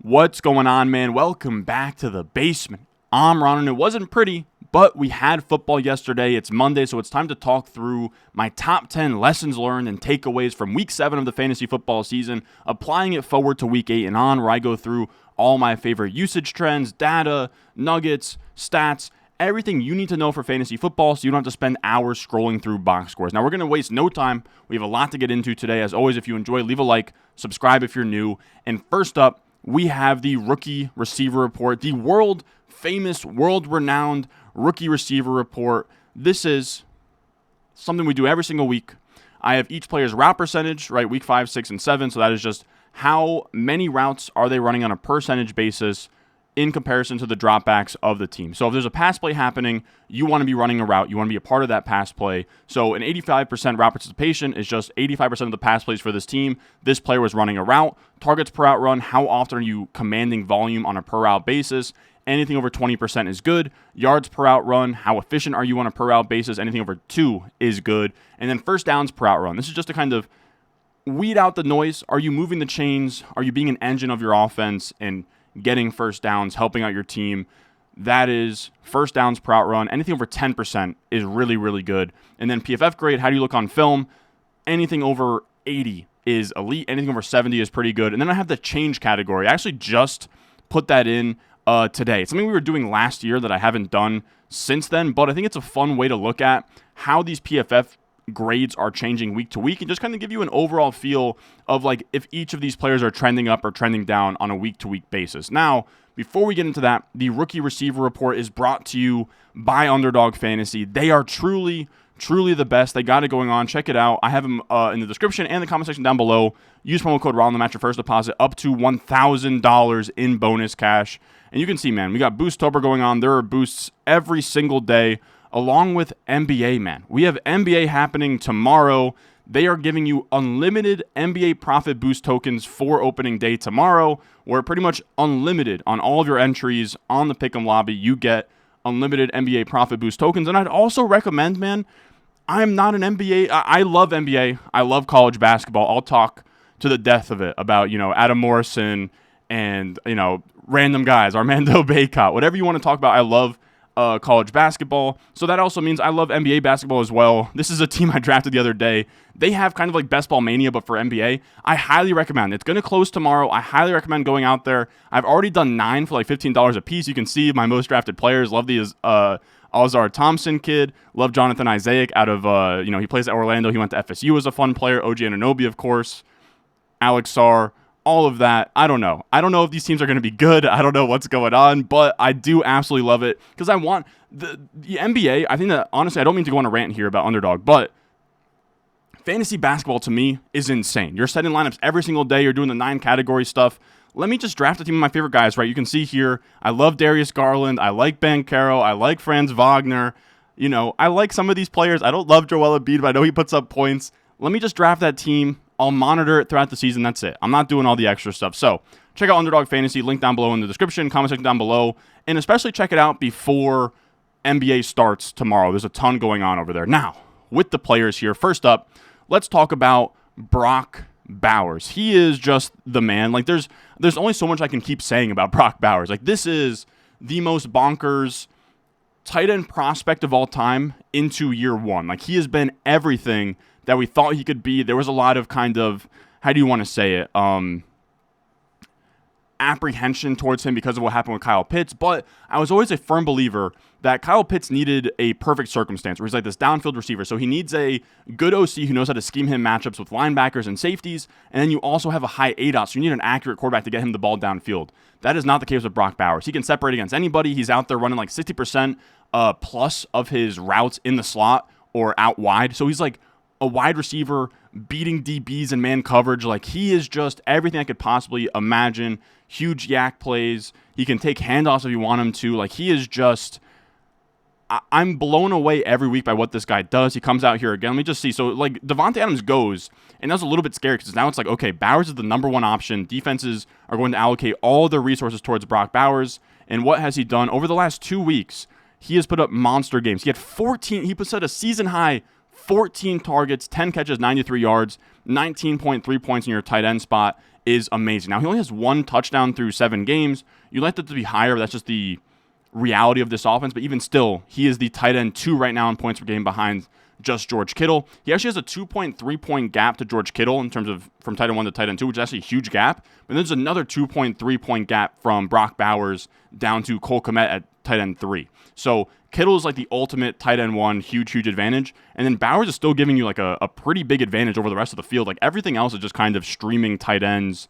What's going on, man? Welcome back to the basement. I'm Ron, and it wasn't pretty, but we had football yesterday. It's Monday, so it's time to talk through my top 10 lessons learned and takeaways from Week 7 of the fantasy football season, applying it forward to Week 8 and on, where I go through all my favorite usage trends, data, nuggets, stats, everything you need to know for fantasy football so you don't have to spend hours scrolling through box scores. Now, we're going to waste no time. We have a lot to get into today. As always, if you enjoy, leave a like, subscribe if you're new. And first up, we have the rookie receiver report, the world-famous, world-renowned rookie receiver report. This is something we do every single week. I have each player's route percentage, right, week 5, 6, and 7. So that is just how many routes are they running on a percentage basis in comparison to the dropbacks of the team. So if there's a pass play happening, you want to be running a route. You want to be a part of that pass play. So an 85% route participation is just 85% of the pass plays for this team. This player was running a route. Targets per route run, how often are you commanding volume on a per route basis? Anything over 20% is good. Yards per route run, how efficient are you on a per route basis? Anything over 2 is good. And then first downs per route run. This is just to kind of weed out the noise. Are you moving the chains? Are you being an engine of your offense and getting first downs, helping out your team? That is first downs per route run. Anything over 10% is really, really good. And then PFF grade, how do you look on film? Anything over 80 is elite. Anything over 70 is pretty good. And then I have the change category. I actually just put that in today. It's something we were doing last year that I haven't done since then, but I think it's a fun way to look at how these PFF grades are changing week to week and just kind of give you an overall feel of like if each of these players are trending up or trending down on a week to week basis. Now, before we get into that, the rookie receiver report is brought to you by Underdog Fantasy. They are truly the best. They got it going on. Check it out. I have them in the description and the comment section down below. Use promo code RON to match your first deposit up to $1,000 in bonus cash. And you can see, man, we got Boostober going on. There are boosts every single day, along with NBA, man. We have NBA happening tomorrow. They are giving you unlimited NBA profit boost tokens for opening day tomorrow, where pretty much unlimited on all of your entries on the Pick'em lobby. You get unlimited NBA profit boost tokens. And I'd also recommend, man, I'm not an NBA. I love NBA. I love college basketball. I'll talk to the death of it about, Adam Morrison and, random guys, Armando Bacot, whatever you want to talk about. I love college basketball. So that also means I love NBA basketball as well. This is a team I drafted the other day. They have kind of like Best Ball Mania, but for NBA. I highly recommend. It's going to close tomorrow. I highly recommend going out there. I've already done 9 for like $15 a piece. You can see my most drafted players. Love the Alzar Thompson kid. Love Jonathan Isaac out of, he plays at Orlando. He went to FSU as a fun player. OG Anunoby, of course. Alex Sarr. All of that, I don't know. I don't know if these teams are going to be good. I don't know what's going on, but I do absolutely love it because I want the NBA. I think that, honestly, I don't mean to go on a rant here about Underdog, but fantasy basketball to me is insane. You're setting lineups every single day. You're doing the 9 category stuff. Let me just draft a team of my favorite guys, right? You can see here, I love Darius Garland. I like Banchero. I like Franz Wagner. I like some of these players. I don't love Joel Embiid, but I know he puts up points. Let me just draft that team. I'll monitor it throughout the season. That's it. I'm not doing all the extra stuff. So check out Underdog Fantasy. Link down below in the description, comment section down below. And especially check it out before NBA starts tomorrow. There's a ton going on over there. Now, with the players here, first up, let's talk about Brock Bowers. He is just the man. Like there's only so much I can keep saying about Brock Bowers. Like this is the most bonkers tight end prospect of all time into year 1. Like he has been everything that we thought he could be. There was a lot of kind of, how do you want to say it, apprehension towards him because of what happened with Kyle Pitts, but I was always a firm believer that Kyle Pitts needed a perfect circumstance where he's like this downfield receiver, so he needs a good OC who knows how to scheme him matchups with linebackers and safeties, and then you also have a high ADOT, so you need an accurate quarterback to get him the ball downfield. That is not the case with Brock Bowers. He can separate against anybody. He's out there running like 60% plus of his routes in the slot or out wide, so he's like a wide receiver beating DBs and man coverage. Like he is just everything I could possibly imagine. Huge yak plays. He can take handoffs if you want him to. Like he is just, I'm blown away every week by what this guy does. He comes out here again. Let me just see. So like Davante Adams goes, and that's a little bit scary because now it's like, okay, Bowers is the number 1 option. Defenses are going to allocate all their resources towards Brock Bowers. And what has he done over the last 2 weeks? He has put up monster games. He had 14. He put a season high 14 targets, 10 catches, 93 yards, 19.3 points in your tight end spot. is amazing. Now, he only has 1 touchdown through 7 games. You'd like that to be higher, but that's just the reality of this offense. But even still, he is the tight end 2 right now in points per game behind just George Kittle. He actually has a 2.3 point gap to George Kittle in terms of from tight end 1 to tight end 2, which is actually a huge gap. But there's another 2.3 point gap from Brock Bowers down to Cole Kmet at tight end 3. So Kittle is like the ultimate tight end 1, huge advantage. And then Bowers is still giving you like a pretty big advantage over the rest of the field. Like everything else is just kind of streaming tight ends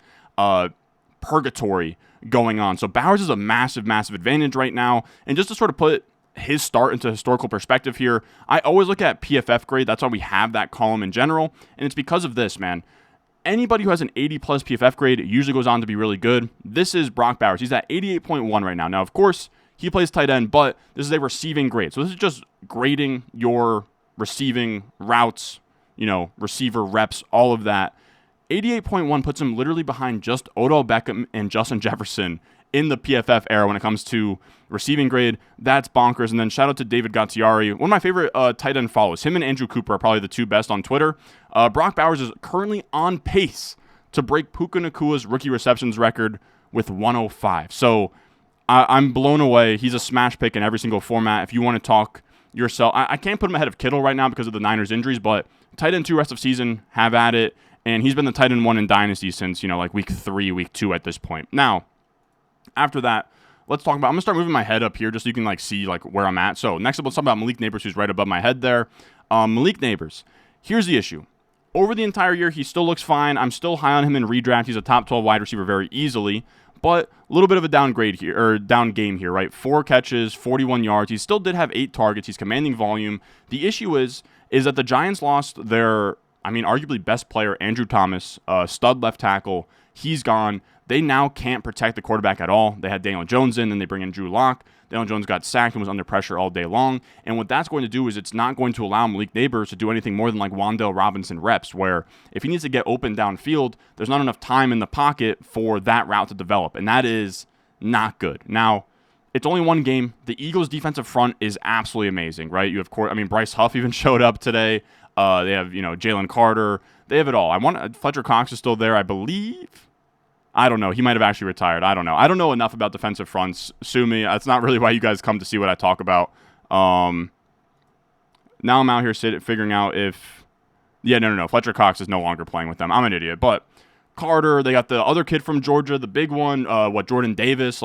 purgatory going on. So Bowers is a massive advantage right now. And just to sort of put his start into historical perspective here, I always look at PFF grade. That's why we have that column in general. And it's because of this, man. Anybody who has an 80 plus PFF grade usually goes on to be really good. This is Brock Bowers. He's at 88.1 right now. Now, of course, he plays tight end, but this is a receiving grade. So this is just grading your receiving routes, receiver reps, all of that. 88.1 puts him literally behind just Odell Beckham and Justin Jefferson in the PFF era when it comes to receiving grade. That's bonkers. And then shout out to David Gattiari, one of my favorite tight end follows. Him and Andrew Cooper are probably the 2 best on Twitter. Brock Bowers is currently on pace to break Puka Nakua's rookie receptions record with 105. So I'm blown away. He's a smash pick in every single format. If you want to talk yourself, I can't put him ahead of Kittle right now because of the Niners injuries, but tight end 2 rest of season, have at it. And he's been the tight end 1 in Dynasty since, like week 3, week 2 at this point. Now, after that, let's talk about, I'm going to start moving my head up here just so you can see where I'm at. So next up, let's talk about Malik Nabers, who's right above my head there. Malik Nabers, here's the issue. Over the entire year, he still looks fine. I'm still high on him in redraft. He's a top 12 wide receiver very easily, but a little bit of a downgrade here, or down game here, right? 4 catches, 41 yards. He still did have 8 targets. He's commanding volume. The issue is that the Giants lost their, arguably best player, Andrew Thomas, stud left tackle. He's gone. They now can't protect the quarterback at all. They had Daniel Jones in, then they bring in Drew Lock. Daniel Jones got sacked and was under pressure all day long. And what that's going to do is it's not going to allow Malik Nabers to do anything more than Wan'Dale Robinson reps, where if he needs to get open downfield, there's not enough time in the pocket for that route to develop. And that is not good. Now, it's only 1 game. The Eagles' defensive front is absolutely amazing, right? You have, Bryce Huff even showed up today. They have, Jalen Carter. They have it all. Fletcher Cox is still there, I believe. I don't know. He might have actually retired. I don't know. I don't know enough about defensive fronts. Sue me. That's not really why you guys come to see what I talk about. Now I'm out here figuring out if... Yeah, no. Fletcher Cox is no longer playing with them. I'm an idiot. But Carter, they got the other kid from Georgia, the big one, Jordan Davis.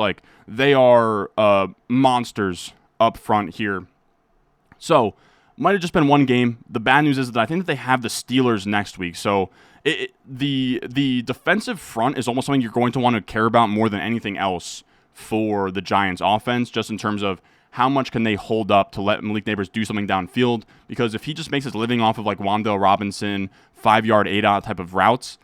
They are monsters up front here. So, might have just been 1 game. The bad news is that I think that they have the Steelers next week. So... The defensive front is almost something you're going to want to care about more than anything else for the Giants offense, just in terms of how much can they hold up to let Malik Nabers do something downfield, because if he just makes his living off of Wan'Dale Robinson, 5-yard, 8-out type of routes,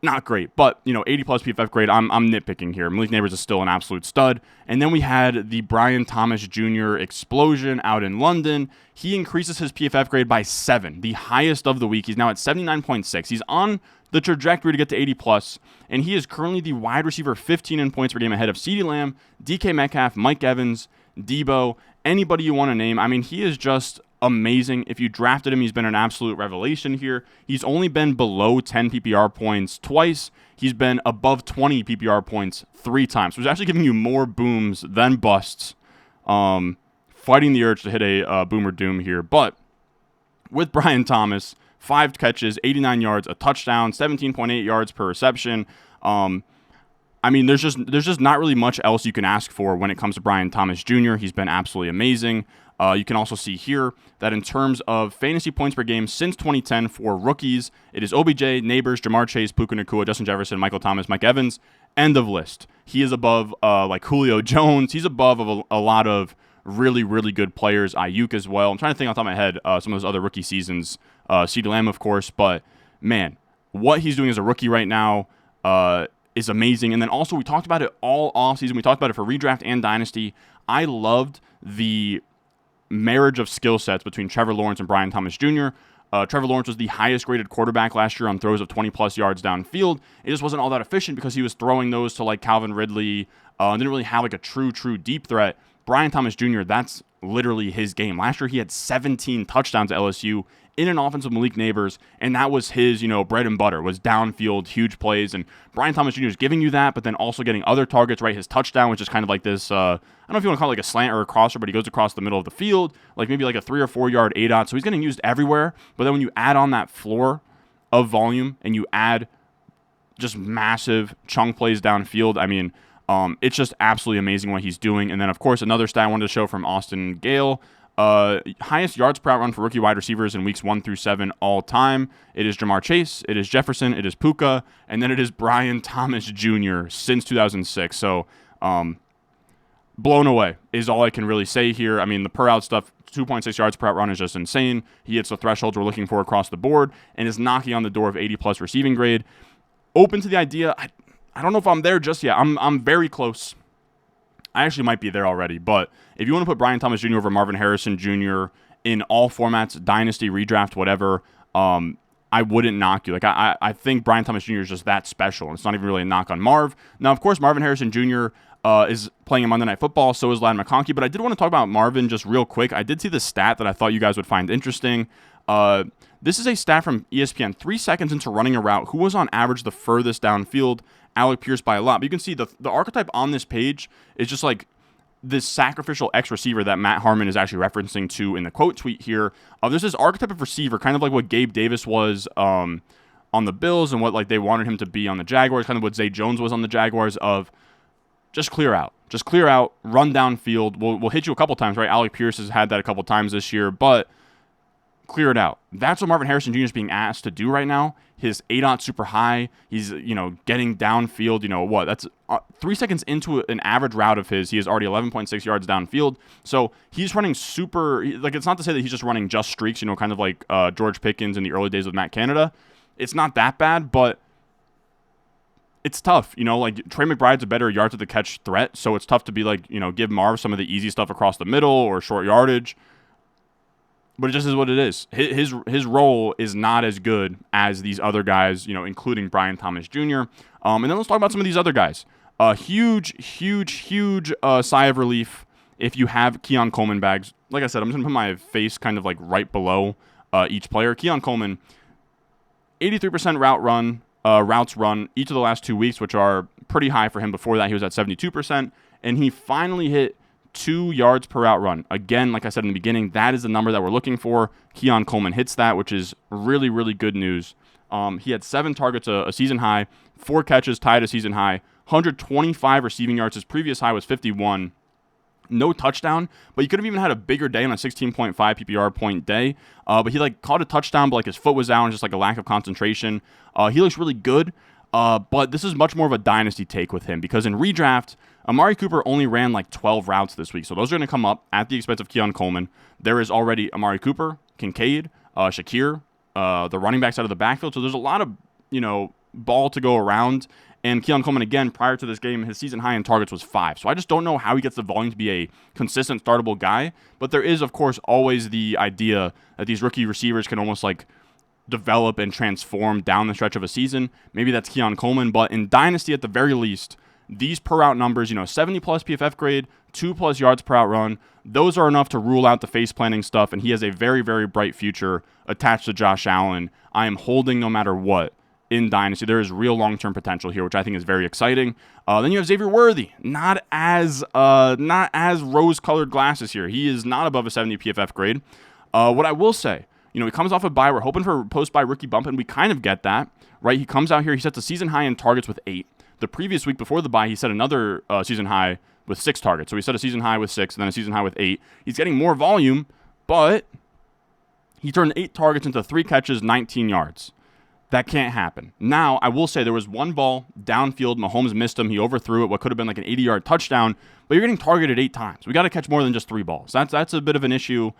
not great. But, 80 plus PFF grade, I'm nitpicking here. Malik Nabers is still an absolute stud. And then we had the Brian Thomas Jr. explosion out in London. He increases his PFF grade by 7, the highest of the week. He's now at 79.6. He's on the trajectory to get to 80 plus, and he is currently the wide receiver 15 in points per game ahead of CeeDee Lamb, DK Metcalf, Mike Evans, Debo, anybody you want to name. He is just amazing. If you drafted him, he's been an absolute revelation here. He's only been below 10 PPR points twice. He's been above 20 PPR points 3 times. So he's actually giving you more booms than busts. Fighting the urge to hit a boomer doom here. But with Brian Thomas, 5 catches, 89 yards, a touchdown, 17.8 yards per reception. There's just not really much else you can ask for when it comes to Brian Thomas Jr. He's been absolutely amazing. You can also see here that in terms of fantasy points per game since 2010 for rookies, it is OBJ, Nabers, Jamar Chase, Puka Nacua, Justin Jefferson, Michael Thomas, Mike Evans. End of list. He is above Julio Jones. He's above a lot of really, really good players. Ayuk as well. I'm trying to think off the top of my head some of those other rookie seasons. CeeDee Lamb, of course. But, man, what he's doing as a rookie right now is amazing. And then also we talked about it all offseason. We talked about it for redraft and dynasty. I loved the marriage of skill sets between Trevor Lawrence and Brian Thomas Jr. Trevor Lawrence was the highest graded quarterback last year on throws of 20 plus yards downfield. It just wasn't all that efficient because he was throwing those to Calvin Ridley. Didn't really have a true deep threat. Brian Thomas Jr., that's literally his game. Last year he had 17 touchdowns at LSU in an offense with Malik Neighbors, and that was his, bread and butter, was downfield, huge plays, and Brian Thomas Jr. is giving you that, but then also getting other targets, right? His touchdown, which is kind of like this, I don't know if you want to call it like a slant or a crosser, but he goes across the middle of the field, like maybe like a 3 or 4 yard ADOT, so he's getting used everywhere, but then when you add on that floor of volume and you add just massive chunk plays downfield, I mean, it's just absolutely amazing what he's doing. And then, of course, another stat I wanted to show from Austin Gale, highest yards per out run for rookie wide receivers in weeks 1 through 7 all time. It is Jamar Chase, it is Jefferson, it is Puka, and then it is Brian Thomas Jr. since 2006. So, blown away is all I can really say here. I mean, the per out stuff, 2.6 yards per out run is just insane. He hits the thresholds we're looking for across the board and is knocking on the door of 80-plus receiving grade. Open to the idea, I don't know if I'm there just yet. I'm very close. I actually might be there already, but if you want to put Brian Thomas Jr. over Marvin Harrison Jr. in all formats, dynasty, redraft, whatever, I wouldn't knock you. Like I think Brian Thomas Jr. is just that special, and it's not even really a knock on Marv. Now, of course, Marvin Harrison Jr. Is playing in Monday Night Football, so is Ladd McConkey, but I did want to talk about Marvin just real quick. I did see the stat that I thought you guys would find interesting. This is a stat from ESPN. 3 seconds into running a route, who was on average the furthest downfield? Alec Pierce by a lot. But you can see the archetype on this page is just like this sacrificial X receiver that Matt Harmon is actually referencing to in the quote tweet here. There's this archetype of receiver, kind of like what Gabe Davis was on the Bills and what like they wanted him to be on the Jaguars, kind of what Zay Jones was on the Jaguars, of just clear out, run downfield. We'll hit you a couple times, right? Alec Pierce has had that a couple times this year, but clear it out. That's what Marvin Harrison Jr. is being asked to do right now. His ADOT super high. He's, getting downfield. That's 3 seconds into an average route of his. He is already 11.6 yards downfield. So he's running super, like, it's not to say that he's just running just streaks, kind of like George Pickens in the early days with Matt Canada. It's not that bad, but it's tough. Like Trey McBride's a better yards at the catch threat. So it's tough to be like, give Marv some of the easy stuff across the middle or short yardage. But it just is what it is. His role is not as good as these other guys, including Brian Thomas Jr. And then let's talk about some of these other guys. Huge sigh of relief if you have Keon Coleman bags. Like I said, I'm just going to put my face kind of like right below each player. Keon Coleman, 83% routes run each of the last 2 weeks, which are pretty high for him. Before that, he was at 72%. And he finally hit 2 yards per route run. Again, like I said in the beginning, that is the number that we're looking for. Keon Coleman hits that, which is really, really good news. He had 7 targets, a season high, 4 catches, tied a season high, 125 receiving yards. His previous high was 51. No touchdown, but he could have even had a bigger day on a 16.5 PPR point day. But he caught a touchdown, but his foot was out and just a lack of concentration. He looks really good. But this is much more of a dynasty take with him because in redraft, Amari Cooper only ran 12 routes this week. So those are going to come up at the expense of Keon Coleman. There is already Amari Cooper, Kincaid, Shakir, the running backs out of the backfield. So there's a lot of, ball to go around. And Keon Coleman, again, prior to this game, his season high in targets was 5. So I just don't know how he gets the volume to be a consistent startable guy. But there is, of course, always the idea that these rookie receivers can almost develop and transform down the stretch of a season. Maybe that's Keon Coleman, but in Dynasty at the very least, these per route numbers, 70 plus PFF grade, 2+ yards per out run, those are enough to rule out the face planting stuff, and he has a very, very bright future attached to Josh Allen. I am holding no matter what in Dynasty. There is real long-term potential here, which I think is very exciting. Then you have Xavier Worthy, not as rose-colored glasses here. He is not above a 70 PFF grade. What I will say, he comes off a bye. We're hoping for a post-bye rookie bump, and we kind of get that, right? He comes out here. He sets a season high in targets with 8. The previous week before the bye, he set another season high with 6 targets. So he set a season high with 6 and then a season high with 8. He's getting more volume, but he turned 8 targets into 3 catches, 19 yards. That can't happen. Now, I will say there was one ball downfield. Mahomes missed him. He overthrew it, what could have been an 80-yard touchdown, but you're getting targeted 8 times. We got to catch more than just 3 balls. That's a bit of an issue.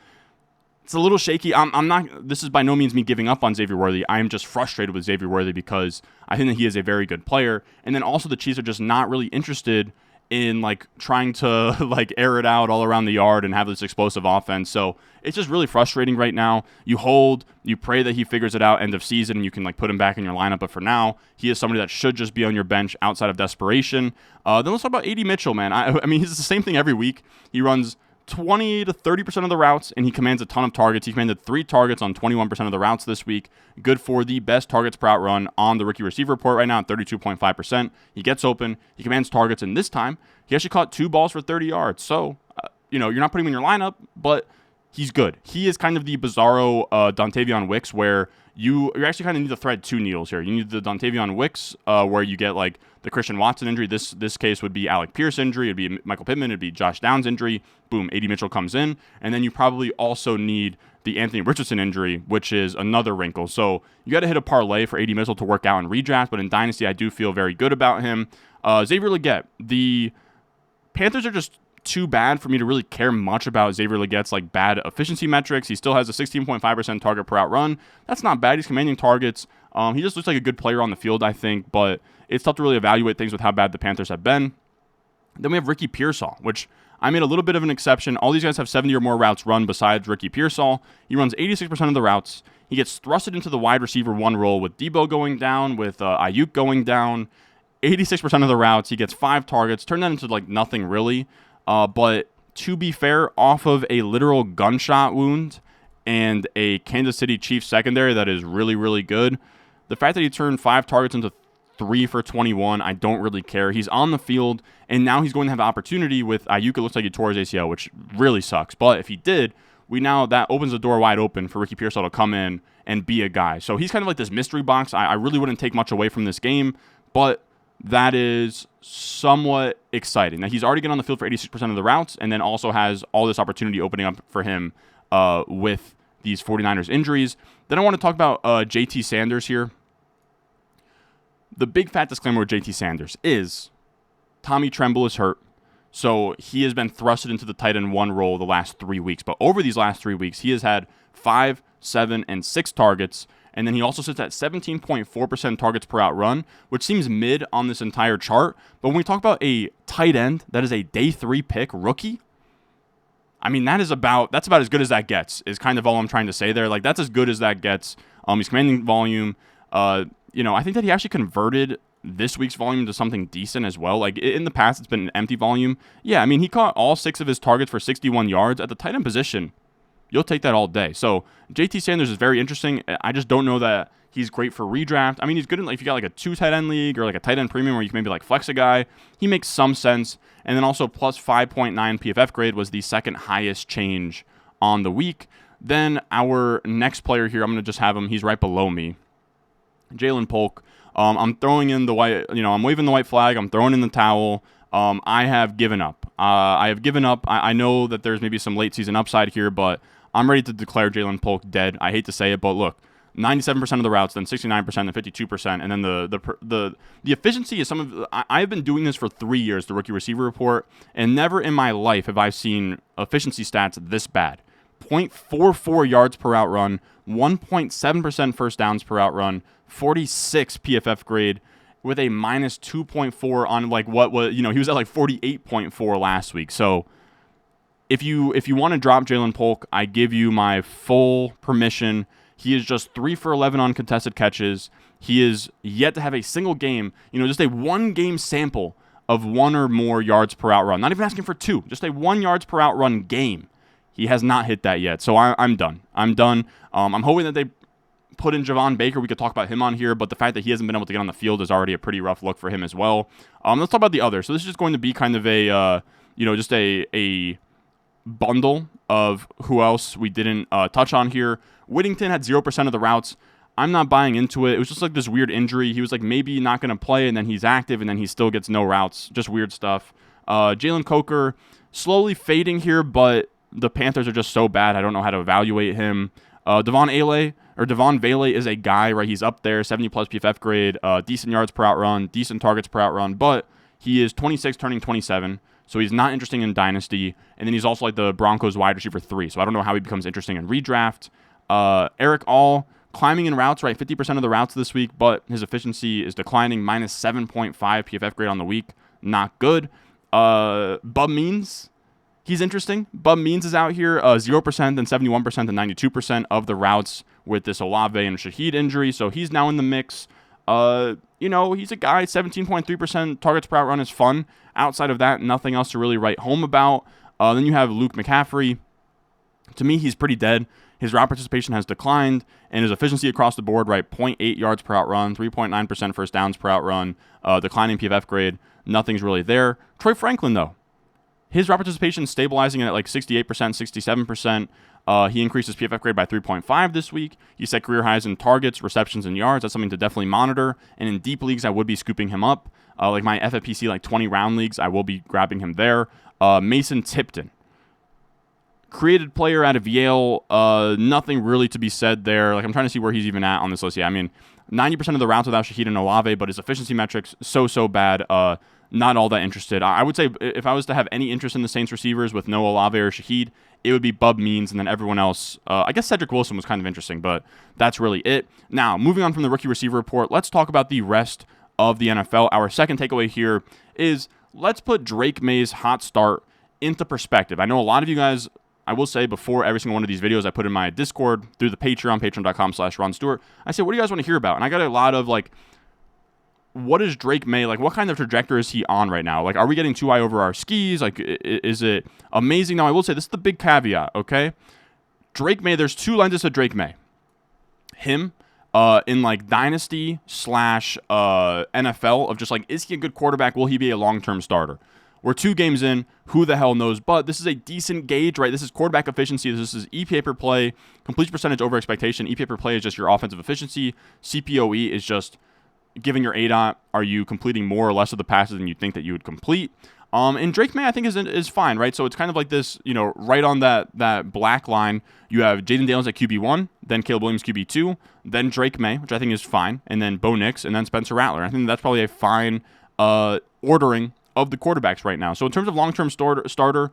It's a little shaky. I'm not. This is by no means me giving up on Xavier Worthy. I am just frustrated with Xavier Worthy because I think that he is a very good player. And then also the Chiefs are just not really interested in trying to air it out all around the yard and have this explosive offense. So it's just really frustrating right now. You hold, you pray that he figures it out end of season, and you can put him back in your lineup. But for now, he is somebody that should just be on your bench outside of desperation. Then let's talk about A.D. Mitchell, man. I mean, he's the same thing every week. He runs 20 to 30% of the routes, and he commands a ton of targets. He commanded 3 targets on 21% of the routes this week. Good for the best targets per out run on the rookie receiver report right now at 32.5%. He gets open, he commands targets, and this time he actually caught 2 balls for 30 yards. So, you're not putting him in your lineup, but he's good. He is kind of the bizarro Dontavion Wicks, where you actually kind of need to thread 2 needles here. You need the Dontavion Wicks, where you get like the Christian Watson injury. This case would be Alec Pierce injury. It'd be Michael Pittman. It'd be Josh Downs injury. Boom, A.D. Mitchell comes in. And then you probably also need the Anthony Richardson injury, which is another wrinkle. So you got to hit a parlay for A.D. Mitchell to work out in redraft. But in Dynasty, I do feel very good about him. Xavier Legette. The Panthers are just too bad for me to really care much about Xavier Legette's like bad efficiency metrics. He still has a 16.5% target per out run. That's not bad. He's commanding targets. He just looks like a good player on the field, I think, but it's tough to really evaluate things with how bad the Panthers have been. Then we have Ricky Pearsall, which I made a little bit of an exception. All these guys have 70 or more routes run besides Ricky Pearsall. He runs 86% of the routes. He gets thrusted into the wide receiver 1 role with Debo going down, with Ayuk going down. 86% of the routes. He gets 5 targets. Turn that into like nothing really. But to be fair, off of a literal gunshot wound and a Kansas City Chiefs secondary that is really, really good, the fact that he turned 5 targets into 3 for 21, I don't really care. He's on the field, and now he's going to have opportunity with Ayuk. It looks like he tore his ACL, which really sucks. But if he did, that opens the door wide open for Ricky Pearsall to come in and be a guy. So he's kind of like this mystery box. I really wouldn't take much away from this game, but that is somewhat exciting. Now, he's already getting on the field for 86% of the routes, and then also has all this opportunity opening up for him with these 49ers injuries. Then I want to talk about JT Sanders here. The big fat disclaimer with JT Sanders is Tommy Tremble is hurt, so he has been thrusted into the tight end 1 role the last 3 weeks. But over these last 3 weeks, he has had 5, 7, and 6 targets. And then he also sits at 17.4% targets per out run, which seems mid on this entire chart. But when we talk about a tight end that is a day 3 pick rookie, I mean, that's about as good as that gets, is kind of all I'm trying to say there. Like, that's as good as that gets. He's commanding volume. I think that he actually converted this week's volume to something decent as well. Like, in the past, it's been an empty volume. Yeah, I mean, he caught all 6 of his targets for 61 yards. At the tight end position, you'll take that all day. So JT Sanders is very interesting. I just don't know that he's great for redraft. I mean, he's good in, like, if you got like a 2 tight end league or like a tight end premium where you can maybe like flex a guy. He makes some sense. And then also plus 5.9 PFF grade was the second highest change on the week. Then our next player here, I'm going to just have him. He's right below me. Jalen Polk. I'm throwing in the white, I'm waving the white flag. I'm throwing in the towel. I have given up. I know that there's maybe some late season upside here, but I'm ready to declare Jalen Polk dead. I hate to say it, but look, 97% of the routes, then 69%, and 52%, and then the efficiency is I've been doing this for 3 years, the rookie receiver report, and never in my life have I seen efficiency stats this bad. 0.44 yards per out run, 1.7% first downs per out run, 46 PFF grade, with a minus 2.4 on like what was, he was at like 48.4 last week. So if you want to drop Jalen Polk, I give you my full permission. He is just 3 for 11 on contested catches. He is yet to have a single game, just a 1-game sample of 1 or more yards per out run. Not even asking for 2, just a 1 yards per out run game. He has not hit that yet. So I'm done. I'm hoping that they put in Javon Baker. We could talk about him on here, but the fact that he hasn't been able to get on the field is already a pretty rough look for him as well. Let's talk about the other. So this is just going to be kind of a, just a bundle of who else we didn't touch on here. Whittington had 0% of the routes. I'm not buying into it. It was just like this weird injury. He was like maybe not going to play, and then he's active, and then he still gets no routes. Just weird stuff. Jalen Coker slowly fading here, but the Panthers are just so bad. I don't know how to evaluate him. Devon Vele is a guy, right? He's up there, 70-plus PFF grade, decent yards per out run, decent targets per out run, but he is 26 turning 27, so he's not interesting in Dynasty, and then he's also like the Broncos wide receiver 3, so I don't know how he becomes interesting in redraft. Eric All, climbing in routes, right? 50% of the routes this week, but his efficiency is declining, minus 7.5 PFF grade on the week. Not good. Bub Means, he's interesting. Bub Means is out here, 0%, then 71%, and 92% of the routes with this Olave and Shaheed injury, so he's now in the mix. He's a guy, 17.3% targets per out run is fun. Outside of that, nothing else to really write home about. Then you have Luke McCaffrey. To me, he's pretty dead. His route participation has declined, and his efficiency across the board, right, 0.8 yards per out run, 3.9% first downs per out run, declining PFF grade. Nothing's really there. Troy Franklin, though, his route participation is stabilizing at like 68%, 67%. He increased his PFF grade by 3.5 this week. He set career highs in targets, receptions, and yards. That's something to definitely monitor. And in deep leagues, I would be scooping him up. Like my FFPC, like 20 round leagues, I will be grabbing him there. Mason Tipton, created player out of Yale. Nothing really to be said there. Like I'm trying to see where he's even at on this list. Yeah, I mean, 90% of the routes without Shaheed and Olave, but his efficiency metrics so bad. Not all that interested. I would say if I was to have any interest in the Saints receivers with no Olave or Shaheed, it would be Bub Means, and then everyone else. I guess Cedric Wilson was kind of interesting, but that's really it. Now, moving on from the rookie receiver report, let's talk about the rest of the NFL. Our second takeaway here is let's put Drake Maye's hot start into perspective. I know a lot of you guys, I will say before every single one of these videos I put in my Discord through the Patreon, patreon.com/Ron Stewart, I say, what do you guys want to hear about? And I got a lot of like, what is Drake Maye, like what kind of trajectory is he on right now? Like, are we getting too high over our skis? Like, is it amazing? Now, I will say, this is the big caveat, okay? Drake Maye, there's two lenses to Drake Maye. Him, in like dynasty / NFL of just like, is he a good quarterback? Will he be a long-term starter? We're 2 games in, who the hell knows? But this is a decent gauge, right? This is quarterback efficiency. This is EPA per play, completion percentage over expectation. EPA per play is just your offensive efficiency. CPOE is just given your ADOT, are you completing more or less of the passes than you think that you would complete? And Drake Maye, I think, is fine, right? So it's kind of like this, right on that black line, you have Jaden Daniels at QB1, then Caleb Williams QB2, then Drake Maye, which I think is fine, and then Bo Nix, and then Spencer Rattler. I think that's probably a fine ordering of the quarterbacks right now. So in terms of long-term starter,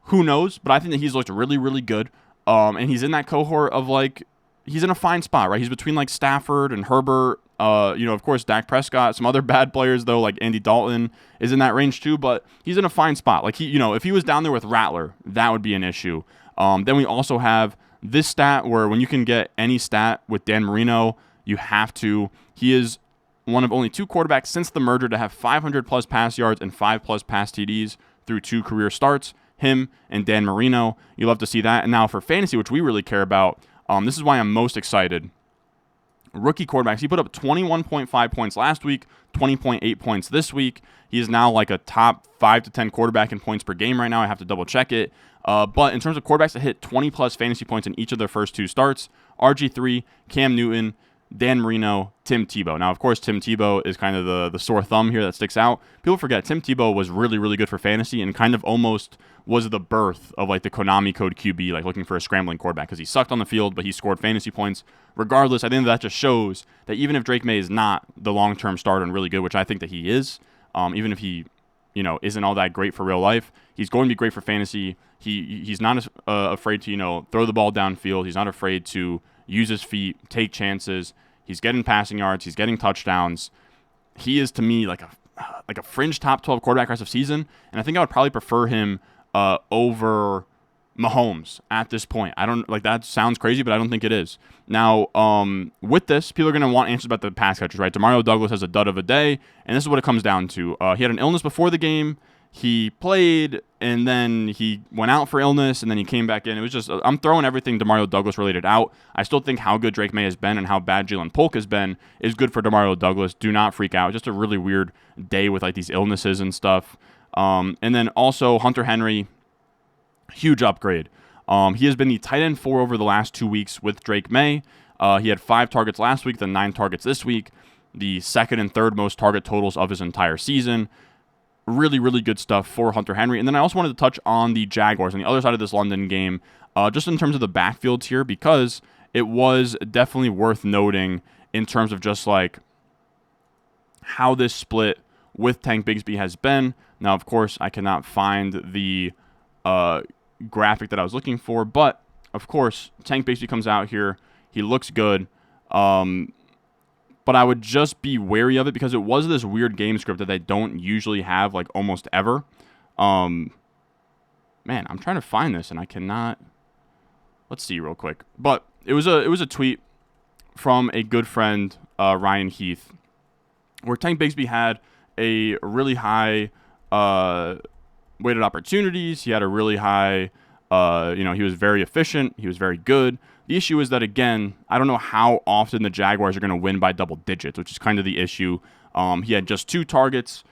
who knows? But I think that he's looked really, really good. And he's in that cohort of like, he's in a fine spot, right? He's between like Stafford and Herbert. Of course, Dak Prescott, some other bad players though, like Andy Dalton is in that range too, but he's in a fine spot. Like if he was down there with Rattler, that would be an issue. Then we also have this stat where when you can get any stat with Dan Marino, you have to. He is one of only 2 quarterbacks since the merger to have 500 plus pass yards and 5 plus pass TDs through 2 career starts. Him and Dan Marino. You love to see that. And now for fantasy, which we really care about, this is why I'm most excited. Rookie quarterbacks, he put up 21.5 points last week, 20.8 points this week. He is now like a top 5 to 10 quarterback in points per game right now. I have to double check it. But in terms of quarterbacks that hit 20 plus fantasy points in each of their first 2 starts, RG3, Cam Newton, Dan Marino, Tim Tebow. Now, of course, Tim Tebow is kind of the sore thumb here that sticks out. People forget Tim Tebow was really, really good for fantasy and kind of almost was the birth of like the Konami code QB, like looking for a scrambling quarterback because he sucked on the field, but he scored fantasy points. Regardless, I think that just shows that even if Drake Maye is not the long-term starter and really good, which I think that he is, even if he isn't all that great for real life, he's going to be great for fantasy. He's not afraid to throw the ball downfield. He's not afraid to use his feet, take chances. He's getting passing yards. He's getting touchdowns. He is, to me, like a fringe top 12 quarterback rest of season, and I think I would probably prefer him over Mahomes at this point. I don't like that sounds crazy, but I don't think it is. Now, with this, people are going to want answers about the pass catchers, right? Demario Douglas has a dud of a day, and this is what it comes down to. He had an illness before the game. He played, and then he went out for illness, and then he came back in. It was just, I'm throwing everything Demario Douglas related out. I still think how good Drake Maye has been and how bad Jalen Polk has been is good for Demario Douglas. Do not freak out. Just a really weird day with like these illnesses and stuff. And then also Hunter Henry, huge upgrade. He has been the tight end 4 over the last 2 weeks with Drake Maye. He had 5 targets last week, then 9 targets this week. The second and third most target totals of his entire season. Really, really good stuff for Hunter Henry. And then I also wanted to touch on the Jaguars on the other side of this London game, just in terms of the backfields here, because it was definitely worth noting in terms of just like how this split with Tank Bigsby has been. Now, of course, I cannot find the graphic that I was looking for, but of course, Tank Bigsby comes out here. He looks good. But I would just be wary of it because it was this weird game script that they don't usually have, like almost ever. Man, I'm trying to find this and I cannot. Let's see real quick. But it was a tweet from a good friend, Ryan Heath, where Tank Bigsby had a really high weighted opportunities. He had a really high, he was very efficient. He was very good. The issue is that, again, I don't know how often the Jaguars are going to win by double digits, which is kind of the issue. He had just 2 targets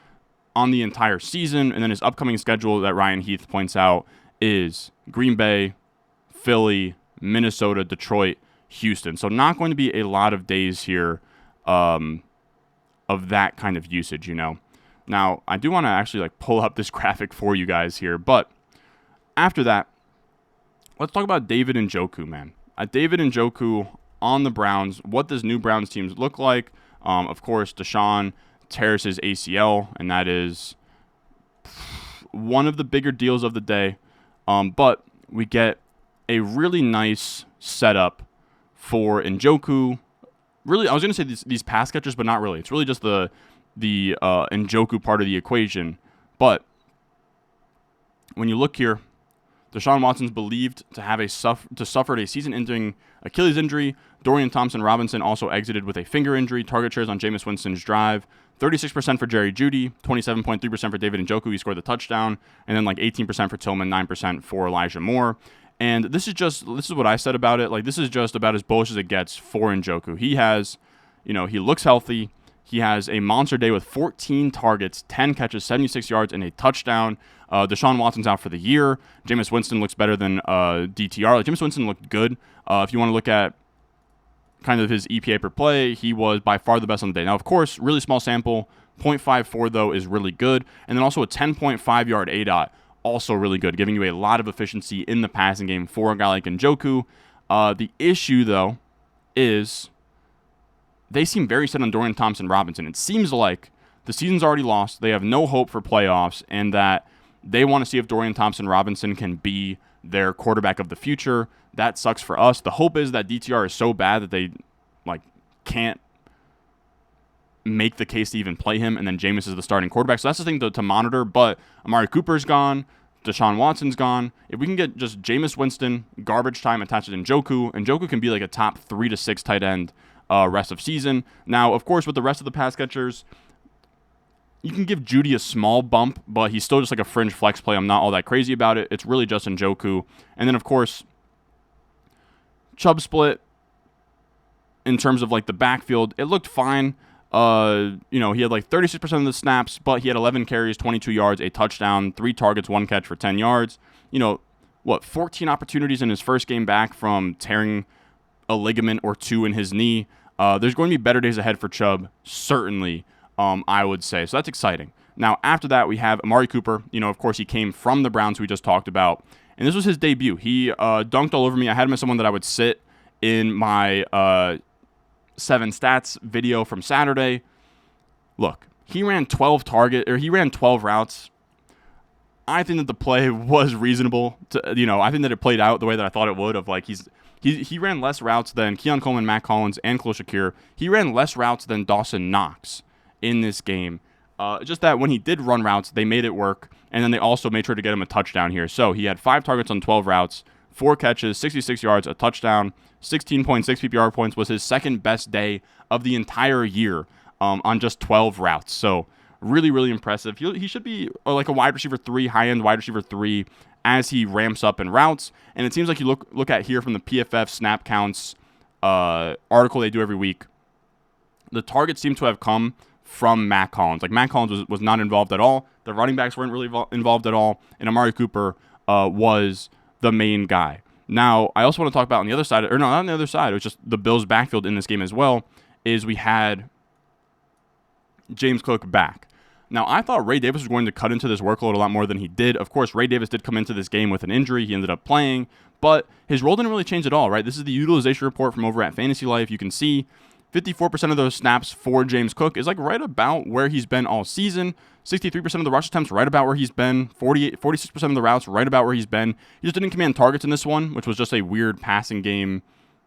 on the entire season, and then his upcoming schedule that Ryan Heath points out is Green Bay, Philly, Minnesota, Detroit, Houston. So not going to be a lot of days here of that kind of usage, Now, I do want to actually pull up this graphic for you guys here, but after that, let's talk about David Njoku, man. David Njoku on the Browns. What does new Browns teams look like? Of course, Deshaun tears his ACL, and that is one of the bigger deals of the day. But we get a really nice setup for Njoku. Really, I was going to say these pass catchers, but not really. It's really just the Njoku part of the equation. But when you look here, Deshaun Watson's believed to have suffered a season-ending Achilles injury. Dorian Thompson-Robinson also exited with a finger injury. Target shares on Jameis Winston's drive. 36% for Jerry Jeudy, 27.3% for David Njoku. He scored the touchdown. And then 18% for Tillman, 9% for Elijah Moore. And this is what I said about it. This is just about as bullish as it gets for Njoku. He has, he looks healthy. He has a monster day with 14 targets, 10 catches, 76 yards, and a touchdown. Deshaun Watson's out for the year. Jameis Winston looks better than DTR. Jameis Winston looked good. If you want to look at kind of his EPA per play, he was by far the best on the day. Now, of course, really small sample. 0.54, though, is really good. And then also a 10.5-yard ADOT, also really good, giving you a lot of efficiency in the passing game for a guy like Njoku. The issue, though, is they seem very set on Dorian Thompson-Robinson. It seems like the season's already lost. They have no hope for playoffs, and that they want to see if Dorian Thompson-Robinson can be their quarterback of the future. That sucks for us. The hope is that DTR is so bad that they can't make the case to even play him, and then Jameis is the starting quarterback. So that's the thing to monitor. But Amari Cooper's gone. Deshaun Watson's gone. If we can get just Jameis Winston, garbage time attached to Njoku can be a top 3 to 6 tight end rest of season. Now, of course, with the rest of the pass catchers, you can give Jeudy a small bump, but he's still just a fringe flex play. I'm not all that crazy about it. It's really just Njoku. And then, of course, Chubb split in terms of the backfield. It looked fine. He had 36% of the snaps, but he had 11 carries, 22 yards, a touchdown, 3 targets, 1 catch for 10 yards. 14 opportunities in his first game back from tearing a ligament or 2 in his knee. There's going to be better days ahead for Chubb, certainly, I would say. So that's exciting. Now, after that, we have Amari Cooper. Of course, he came from the Browns, we just talked about. And this was his debut. He dunked all over me. I had him as someone that I would sit in my 7 stats video from Saturday. Look, he ran 12 routes. I think that the play was reasonable. I think that it played out the way that I thought it would. He ran less routes than Keon Coleman, Matt Collins, and Khalil Shakir. He ran less routes than Dawson Knox in this game. Just that when he did run routes, they made it work, and then they also made sure to get him a touchdown here. So he had 5 targets on 12 routes, 4 catches, 66 yards, a touchdown, 16.6 PPR points. Was his second best day of the entire year on just 12 routes. So really, really impressive. He should be a wide receiver 3, high-end wide receiver 3 as he ramps up in routes. And it seems like you look at here from the PFF snap counts article they do every week, the targets seem to have come from Matt Collins. Matt Collins was not involved at all. The running backs weren't really involved at all. And Amari Cooper was the main guy. Now, I also want to talk about on the other side, or no, not on the other side, it was just the Bills' backfield in this game as well, is we had James Cook back. Now, I thought Ray Davis was going to cut into this workload a lot more than he did. Of course, Ray Davis did come into this game with an injury. He ended up playing, but his role didn't really change at all, right? This is the utilization report from over at Fantasy Life. You can see 54% of those snaps for James Cook is right about where he's been all season. 63% of the rush attempts right about where he's been. 46% of the routes right about where he's been. He just didn't command targets in this one, which was just a weird passing game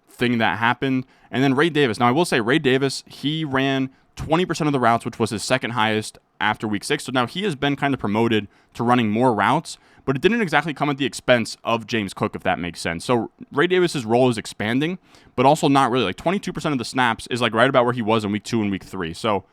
thing that happened. And then Ray Davis. Now, I will say Ray Davis, he ran 20% of the routes, which was his second highest after week 6. So now he has been kind of promoted to running more routes, but it didn't exactly come at the expense of James Cook, if that makes sense. So Ray Davis's role is expanding, but also not really. 22% of the snaps is right about where he was in week 2 and week 3. So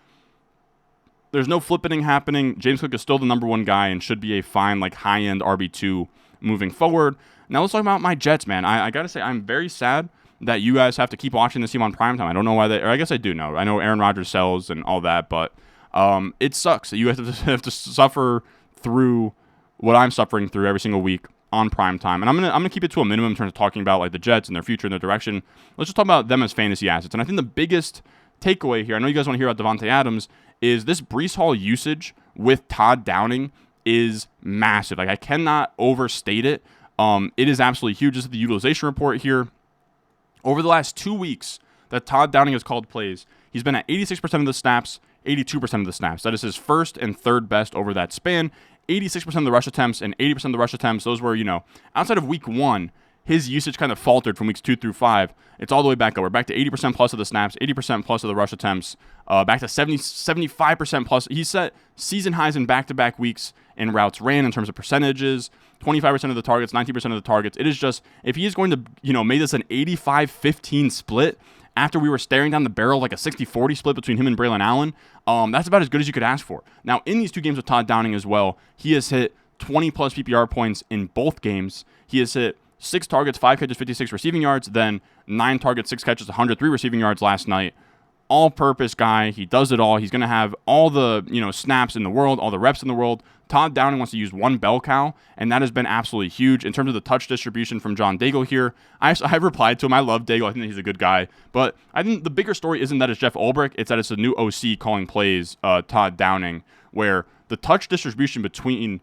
there's no flippening happening. James Cook is still the number one guy and should be a fine, like, high-end RB2 moving forward. Now let's talk about my Jets, man. I got to say, I'm very sad that you guys have to keep watching this team on primetime. I don't know why or I guess I do know. I know Aaron Rodgers sells and all that, but it sucks that you have to suffer through what I'm suffering through every single week on primetime. And I'm gonna keep it to a minimum in terms of talking about like the Jets and their future and their direction. Let's just talk about them as fantasy assets. And I think the biggest takeaway here, I know you guys want to hear about Davante Adams, is this Breece Hall usage with Todd Downing is massive. Like, I cannot overstate it. It is absolutely huge. This is the utilization report here. Over the last 2 weeks that Todd Downing has called plays, he's been at 86% of the snaps, 82% of the snaps. That is his first and third best over that span. 86% of the rush attempts and 80% of the rush attempts. Those were, outside of week 1, his usage kind of faltered from weeks 2 through 5. It's all the way back up. We're back to 80% plus of the snaps, 80% plus of the rush attempts, back to 75% plus. He set season highs in back-to-back weeks in routes ran in terms of percentages, 25% of the targets, 19% of the targets. It is just, if he is going to, make this an 85-15 split after we were staring down the barrel like a 60-40 split between him and Braylon Allen, that's about as good as you could ask for. Now, in these 2 games with Todd Downing as well, he has hit 20-plus PPR points in both games. He has hit 6 targets, 5 catches, 56 receiving yards, then 9 targets, 6 catches, 103 receiving yards last night. All-purpose guy. He does it all. He's going to have all the, snaps in the world, all the reps in the world. Todd Downing wants to use one bell cow, and that has been absolutely huge. In terms of the touch distribution from John Daigle here, I've replied to him. I love Daigle. I think he's a good guy. But I think the bigger story isn't that it's Jeff Ulbrich. It's that it's a new OC calling plays, Todd Downing, where the touch distribution between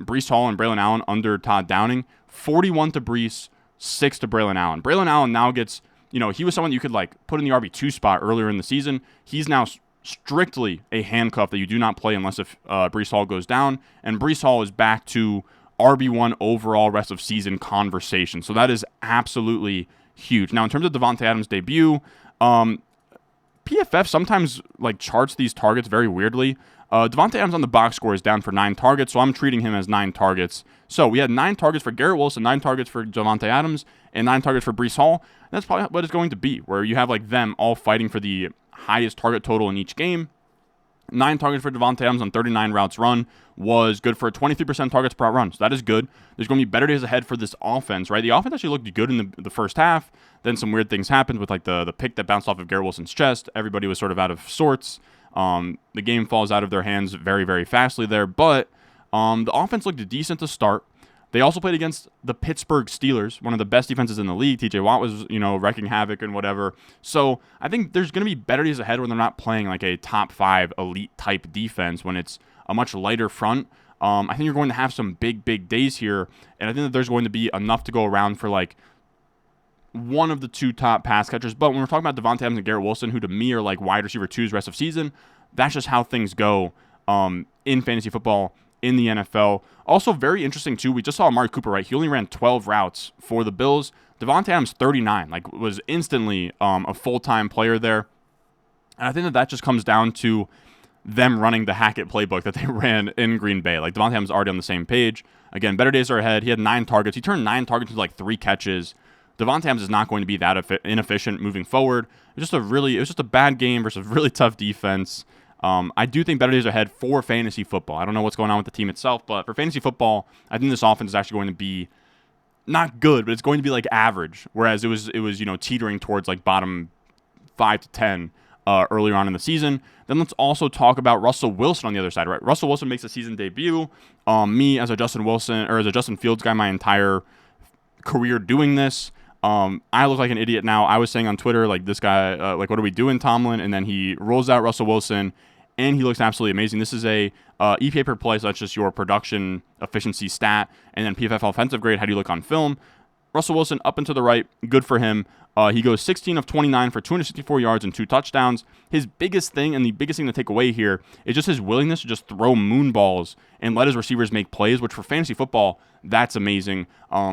Breece Hall and Braylon Allen under Todd Downing, 41 to Breece, 6 to Braylon Allen. Braylon Allen now gets, he was someone you could like put in the RB2 spot earlier in the season. He's now strictly a handcuff that you do not play unless if Breece Hall goes down. And Breece Hall is back to RB1 overall rest of season conversation. So that is absolutely huge. Now, in terms of Davante Adams' debut, PFF sometimes like charts these targets very weirdly. Davante Adams on the box score is down for 9 targets, so I'm treating him as 9 targets. So we had 9 targets for Garrett Wilson, 9 targets for Davante Adams, and 9 targets for Breece Hall. That's probably what it's going to be, where you have like them all fighting for the highest target total in each game. 9 targets for Davante Adams on 39 routes run was good for a 23% targets per route run. So that is good. There's going to be better days ahead for this offense, right? The offense actually looked good in the first half. Then some weird things happened with like the pick that bounced off of Garrett Wilson's chest. Everybody was sort of out of sorts. The game falls out of their hands very, very fastly there. But the offense looked decent to start. They also played against the Pittsburgh Steelers, one of the best defenses in the league. TJ Watt was, wrecking havoc and whatever. So I think there's going to be better days ahead when they're not playing like a top 5 elite type defense, when it's a much lighter front. I think you're going to have some big, big days here. And I think that there's going to be enough to go around for like one of the 2 top pass catchers. But when we're talking about Davante Adams and Garrett Wilson, who to me are like wide receiver 2s rest of season, that's just how things go in fantasy football in the NFL. Also very interesting too, we just saw Amari Cooper, right? He only ran 12 routes for the Bills. Davante Adams 39, like was instantly a full-time player there. And I think that just comes down to them running the Hackett playbook that they ran in Green Bay. Like Davante Adams already on the same page. Again, better days are ahead. He had 9 targets. He turned 9 targets into like 3 catches. Davante Adams is not going to be that inefficient moving forward. It was just a bad game versus a really tough defense. I do think better days are ahead for fantasy football. I don't know what's going on with the team itself, but for fantasy football, I think this offense is actually going to be not good, but it's going to be like average. Whereas it was teetering towards like bottom 5 to 10 earlier on in the season. Then let's also talk about Russell Wilson on the other side, right? Russell Wilson makes a season debut. Me as a Justin Fields guy, my entire career doing this. I look like an idiot now. I was saying on Twitter, like, this guy, like, what are we doing, Tomlin? And then he rolls out Russell Wilson, and he looks absolutely amazing. This is a EPA per play, so that's just your production efficiency stat. And then PFF offensive grade, how do you look on film? Russell Wilson up and to the right, good for him. He goes 16 of 29 for 264 yards and 2 touchdowns. His biggest thing, and the biggest thing to take away here, is just his willingness to just throw moon balls and let his receivers make plays, which for fantasy football, that's amazing.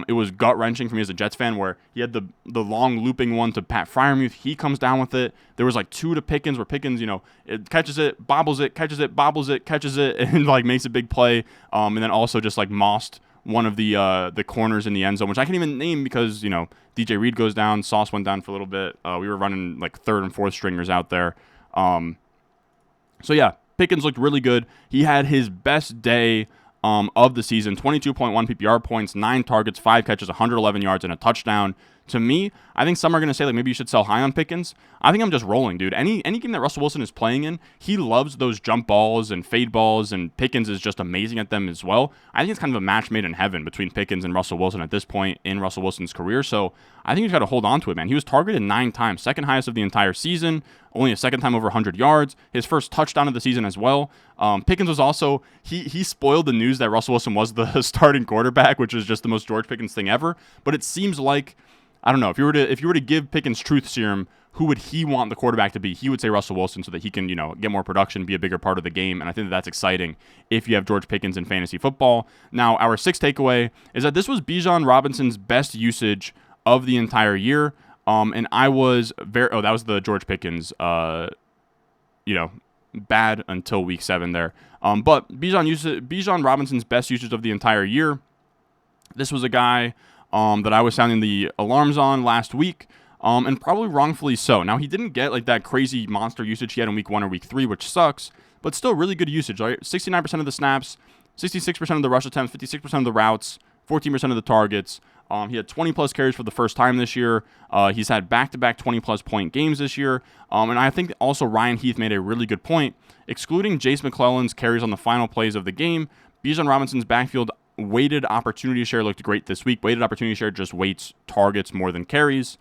It was gut-wrenching for me as a Jets fan, where he had the long looping one to Pat Freiermuth. He comes down with it. There was like 2 to Pickens, where Pickens, it catches it, bobbles it, catches it, bobbles it, catches it, and like makes a big play. And then also just like mossed one of the corners in the end zone, which I can't even name because, DJ Reed goes down, Sauce went down for a little bit. We were running like 3rd and 4th stringers out there. So yeah, Pickens looked really good. He had his best day of the season, 22.1 PPR points, 9 targets, 5 catches, 111 yards, and a touchdown. To me, I think some are going to say, like, maybe you should sell high on Pickens. I think I'm just rolling, dude. Any game that Russell Wilson is playing in, he loves those jump balls and fade balls, and Pickens is just amazing at them as well. I think it's kind of a match made in heaven between Pickens and Russell Wilson at this point in Russell Wilson's career, so I think he's got to hold on to it, man. He was targeted 9 times, second highest of the entire season, only a second time over 100 yards, his first touchdown of the season as well. Pickens was also, he spoiled the news that Russell Wilson was the starting quarterback, which is just the most George Pickens thing ever, but it seems like, I don't know, if you were to give Pickens truth serum, who would he want the quarterback to be? He would say Russell Wilson so that he can, get more production, be a bigger part of the game, and I think that's exciting if you have George Pickens in fantasy football. Now, our sixth takeaway is that this was Bijan Robinson's best usage of the entire year, and I was that was the George Pickens, bad until week 7 there. But Bijan Robinson's best usage of the entire year, this was a guy that I was sounding the alarms on last week, and probably wrongfully so. Now, he didn't get like that crazy monster usage he had in week 1 or week 3, which sucks, but still really good usage, right? 69% of the snaps, 66% of the rush attempts, 56% of the routes, 14% of the targets. He had 20-plus carries for the first time this year. He's had back-to-back 20-plus point games this year. And I think also Ryan Heath made a really good point. Excluding Jace McClellan's carries on the final plays of the game, Bijan Robinson's backfield weighted opportunity share looked great this week. Weighted opportunity share just weights targets more than carries.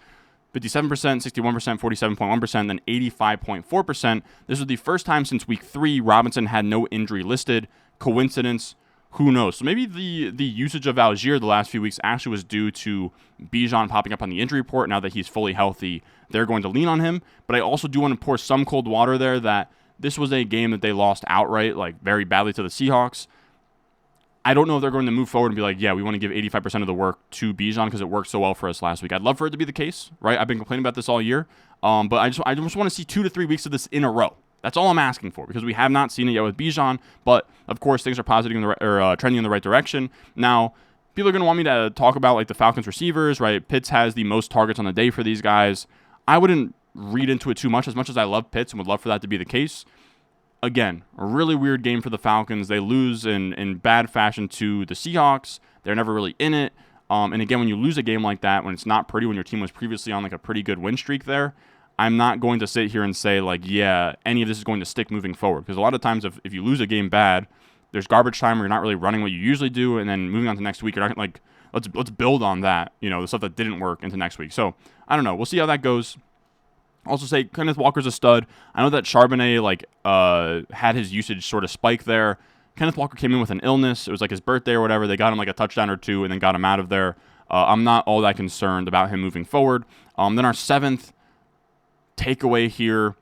57%, 61%, 47.1%, then 85.4%. This was the first time since week 3 Robinson had no injury listed. Coincidence? Who knows? So maybe the usage of Algier the last few weeks actually was due to Bijan popping up on the injury report. Now that he's fully healthy, they're going to lean on him. But I also do want to pour some cold water there that this was a game that they lost outright, like very badly to the Seahawks. I don't know if they're going to move forward and be like, yeah, we want to give 85% of the work to Bijan because it worked so well for us last week. I'd love for it to be the case, right? I've been complaining about this all year, but I just want to see 2 to 3 weeks of this in a row. That's all I'm asking for because we have not seen it yet with Bijan. But of course, things are trending in the right direction. Now, people are going to want me to talk about like the Falcons receivers, right? Pitts has the most targets on the day for these guys. I wouldn't read into it too much, as much as I love Pitts and would love for that to be the case. Again, a really weird game for the Falcons. They lose in bad fashion to the Seahawks. They're never really in it. And again, when you lose a game like that, when it's not pretty, when your team was previously on like a pretty good win streak there, I'm not going to sit here and say like, yeah, any of this is going to stick moving forward. Because a lot of times if you lose a game bad, there's garbage time where you're not really running what you usually do. And then moving on to next week, you're not like, let's build on that, the stuff that didn't work into next week. So I don't know. We'll see how that goes. Also say Kenneth Walker's a stud. I know that Charbonnet had his usage sort of spike there. Kenneth Walker came in with an illness. It was like his birthday or whatever. They got him like a touchdown or 2 and then got him out of there. I'm not all that concerned about him moving forward. Then our 7th takeaway here.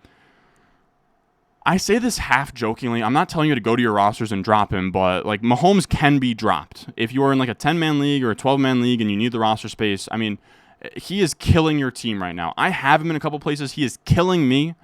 I say this half jokingly. I'm not telling you to go to your rosters and drop him, but like Mahomes can be dropped. If you are in like a 10-man league or a 12-man league and you need the roster space, I mean, he is killing your team right now. I have him in a couple places. He is killing me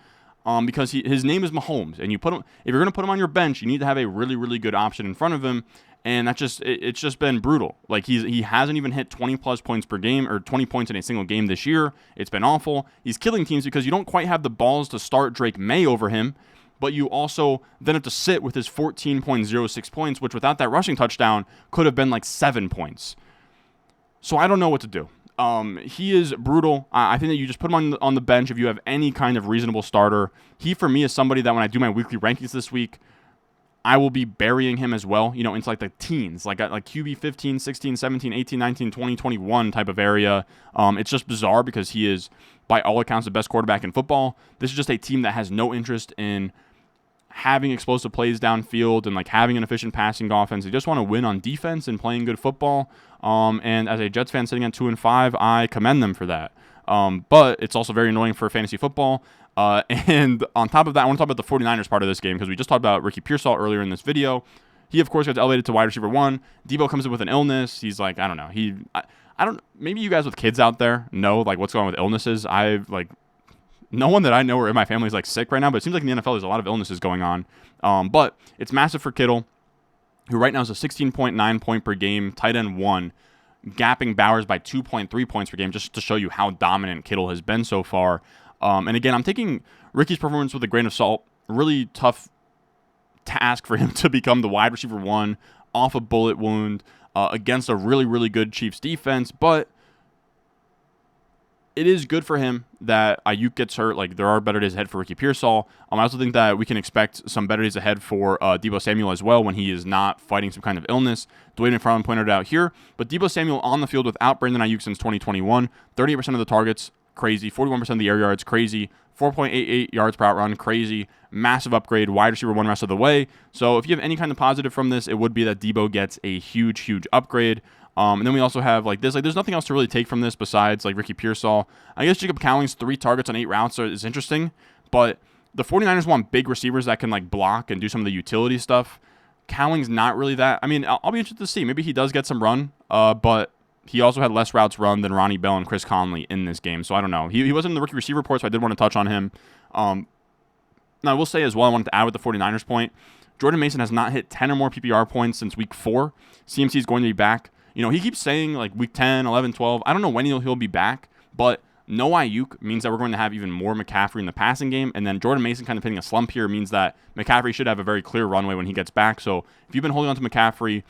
because his name is Mahomes. And you put him, if you're going to put him on your bench, you need to have a really, really good option in front of him. And it's just been brutal. Like he hasn't even hit 20-plus points per game or 20 points in a single game this year. It's been awful. He's killing teams because you don't quite have the balls to start Drake Maye over him, but you also then have to sit with his 14.06 points, which without that rushing touchdown could have been like 7 points. So I don't know what to do. He is brutal. I think that you just put him on the bench if you have any kind of reasonable starter. He, for me, is somebody that when I do my weekly rankings this week, I will be burying him as well, into like the teens, like QB 15, 16, 17, 18, 19, 20, 21 type of area. It's just bizarre because he is, by all accounts, the best quarterback in football. This is just a team that has no interest in having explosive plays downfield and like having an efficient passing offense. They just want to win on defense and playing good football. And as a Jets fan sitting at 2-5, I commend them for that. But it's also very annoying for fantasy football. And on top of that, I want to talk about the 49ers part of this game because we just talked about Ricky Pearsall earlier in this video. He, of course, gets elevated to wide receiver 1. Debo comes in with an illness. He's like, I don't know. I don't. Maybe you guys with kids out there know like what's going on with illnesses. No one that I know or in my family is like sick right now, but it seems like in the NFL there's a lot of illnesses going on. But it's massive for Kittle, who right now is a 16.9 point per game, tight end 1, gapping Bowers by 2.3 points per game, just to show you how dominant Kittle has been so far. And again, I'm taking Ricky's performance with a grain of salt. Really tough task for him to become the wide receiver one off a bullet wound against a really, really good Chiefs defense. But it is good for him that Ayuk gets hurt. Like, there are better days ahead for Ricky Pearsall. I also think that we can expect some better days ahead for Deebo Samuel as well when he is not fighting some kind of illness. Dwayne McFarland pointed it out here. But Deebo Samuel on the field without Brandon Ayuk since 2021. 38% of the targets, crazy. 41% of the air yards, crazy. 4.88 yards per out run, crazy. Massive upgrade, wide receiver one rest of the way. So if you have any kind of positive from this, it would be that Deebo gets a huge, huge upgrade. And then we also have like this. Like, there's nothing else to really take from this besides like Ricky Pearsall. I guess Jacob Cowling's 3 targets on 8 routes is interesting, but the 49ers want big receivers that can like block and do some of the utility stuff. Cowling's not really that. I mean, I'll be interested to see. Maybe he does get some run, but he also had less routes run than Ronnie Bell and Chris Conley in this game. So I don't know. He wasn't in the rookie receiver report, so I did want to touch on him. Now, I will say as well, I wanted to add with the 49ers point, Jordan Mason has not hit 10 or more PPR points since week 4. CMC is going to be back. You know, he keeps saying like week 10, 11, 12. I don't know when he'll be back, but no Ayuk means that we're going to have even more McCaffrey in the passing game. And then Jordan Mason kind of hitting a slump here means that McCaffrey should have a very clear runway when he gets back. So if you've been holding on to McCaffrey,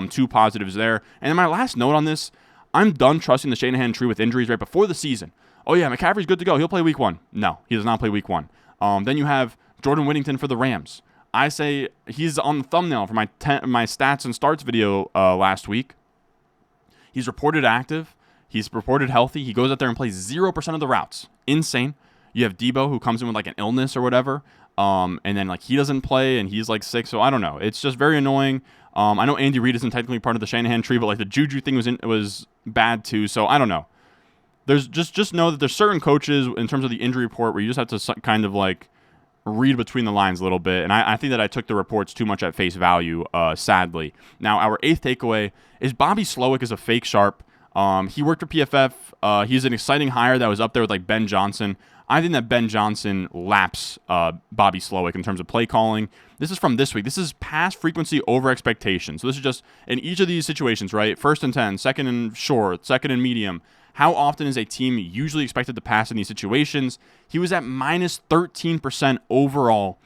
2 positives there. And then my last note on this, I'm done trusting the Shanahan tree with injuries right before the season. Oh yeah, McCaffrey's good to go. He'll play week 1. No, he does not play week 1. Then you have Jordan Whittington for the Rams. I say he's on the thumbnail for my stats and starts video last week. He's reported active. He's reported healthy. He goes out there and plays 0% of the routes. Insane. You have Deebo who comes in with like an illness or whatever. And then like he doesn't play and he's like sick. So I don't know. It's just very annoying. I know Andy Reid isn't technically part of the Shanahan tree, but like the Juju thing was bad too. So I don't know. There's just know that there's certain coaches in terms of the injury report where you just have to kind of like read between the lines a little bit. And I think that I took the reports too much at face value, sadly. Now, our 8th takeaway is Bobby Slowik is a fake sharp. He worked for PFF. He's an exciting hire that was up there with like Ben Johnson. I think that Ben Johnson laps Bobby Slowik in terms of play calling. This is from this week. This is pass frequency over expectation. So this is just in each of these situations, right? 1st and 10, 2nd and short, 2nd and medium. How often is a team usually expected to pass in these situations? He was at minus 13% overall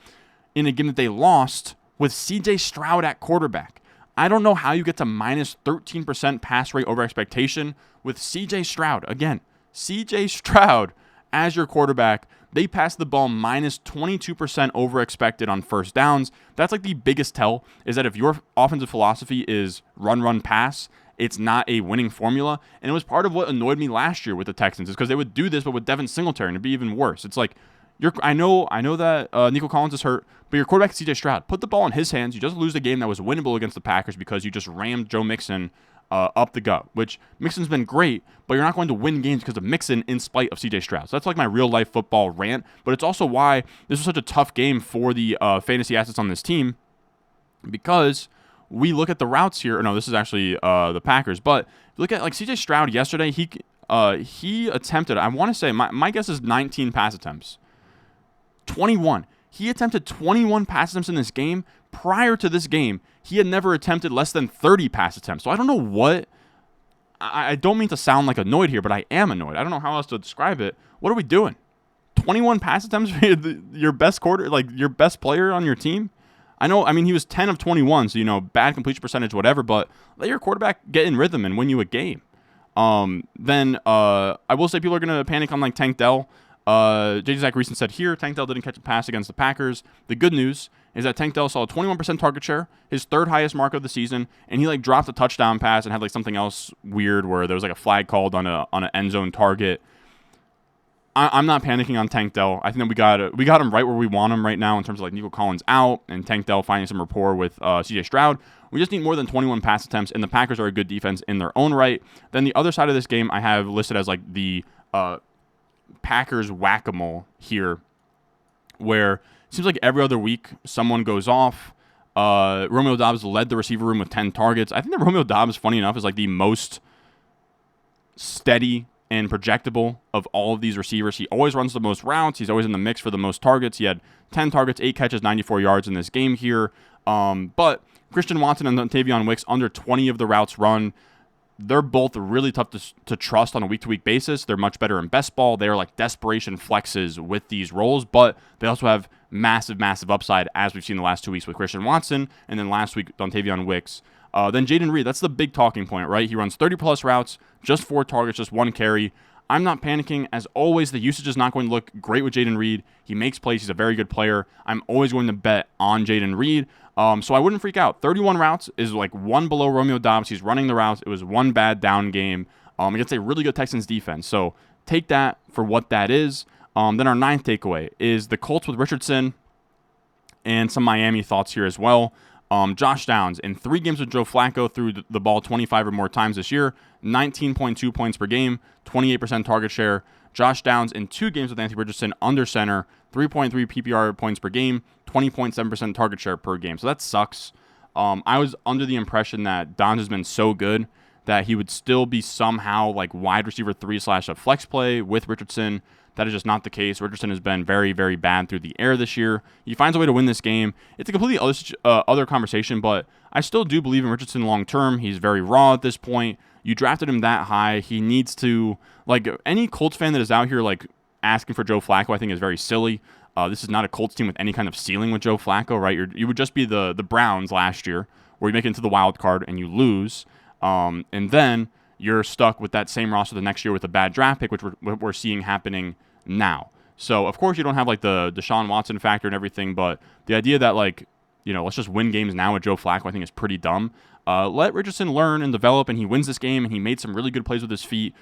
in a game that they lost with CJ Stroud at quarterback. I don't know how you get to minus 13% pass rate over expectation with CJ Stroud. Again, CJ Stroud as your quarterback. They passed the ball minus 22% over expected on first downs. That's like the biggest tell, is that if your offensive philosophy is run, pass, it's not a winning formula. And it was part of what annoyed me last year with the Texans, is because they would do this, but with Devin Singletary, and it'd be even worse. It's like, I know that Nico Collins is hurt, but your quarterback is CJ Stroud. Put the ball in his hands. You just lose the game that was winnable against the Packers because you just rammed Joe Mixon up the gut, which Mixon's been great, but you're not going to win games because of Mixon in spite of CJ Stroud. So that's like my real-life football rant, but it's also why this was such a tough game for the fantasy assets on this team, because we look at the routes here. No, this is actually the Packers, but look at like CJ Stroud yesterday. He attempted, I want to say, my guess is 19 pass attempts. 21. He attempted 21 pass attempts in this game. Prior to this game, he had never attempted less than 30 pass attempts. So I don't know what... I don't mean to sound like annoyed here, but I am annoyed. I don't know how else to describe it. What are we doing? 21 pass attempts for your best your best player on your team? I mean, he was 10 of 21, so, bad completion percentage, whatever, but let your quarterback get in rhythm and win you a game. Then I will say people are going to panic on, like, Tank Dell. J.J. Zach recently said here, Tank Dell didn't catch a pass against the Packers. The good news is that Tank Dell saw a 21% target share, his 3rd highest mark of the season, and he dropped a touchdown pass and had something else weird where there was a flag called on an end zone target. I'm not panicking on Tank Dell. I think that we got him right where we want him right now in terms of Nico Collins out and Tank Dell finding some rapport with CJ Stroud. We just need more than 21 pass attempts, and the Packers are a good defense in their own right. Then the other side of this game I have listed as the Packers whack-a-mole here, where it seems like every other week someone goes off. Romeo Doubs led the receiver room with 10 targets. I think that Romeo Doubs, funny enough, is the most steady and projectable of all of these receivers. He always runs the most routes. He's always in the mix for the most targets. He had 10 targets, 8 catches, 94 yards in this game here. But Christian Watson and Tavion Wicks under 20 of the routes run. they're both really tough to trust on a week-to-week basis. They're much better in best ball. They are like desperation flexes with these roles, but they also have massive upside, as we've seen the last 2 weeks with Christian Watson, and then last week Dontavion Wicks. Then Jayden Reed, that's the big talking point, right? He runs 30-plus routes, just 4 targets, just 1 carry. I'm not panicking. As always, the usage is not going to look great with Jayden Reed. He makes plays. He's a very good player. I'm always going to bet on Jayden Reed. So I wouldn't freak out. 31 routes is like 1 below Romeo Doubs. He's running the routes. It was 1 bad down game against a really good Texans defense. So take that for what that is. Then our 9th takeaway is the Colts with Richardson and some Miami thoughts here as well. Josh Downs, in 3 games with Joe Flacco, threw the ball 25 or more times this year, 19.2 points per game, 28% target share. Josh Downs in 2 games with Anthony Richardson under center, 3.3 PPR points per game, 20.7% target share per game. So that sucks. I was under the impression that Downs has been so good that he would still be somehow like wide receiver 3 / a flex play with Richardson. That is just not the case. Richardson has been very, very bad through the air this year. He finds a way to win this game. It's a completely other conversation, but I still do believe in Richardson long term. He's very raw at this point. You drafted him that high. He needs to, like, any Colts fan that is out here like asking for Joe Flacco, I think is very silly. This is not a Colts team with any kind of ceiling with Joe Flacco, right? You would just be the Browns last year, where you make it into the wild card and you lose, and then you're stuck with that same roster the next year with a bad draft pick, which we're seeing happening now. So, of course, you don't have, like, the Deshaun Watson factor and everything, but the idea that, like, let's just win games now with Joe Flacco, I think is pretty dumb. Let Richardson learn and develop, and he wins this game, and he made some really good plays with his feet.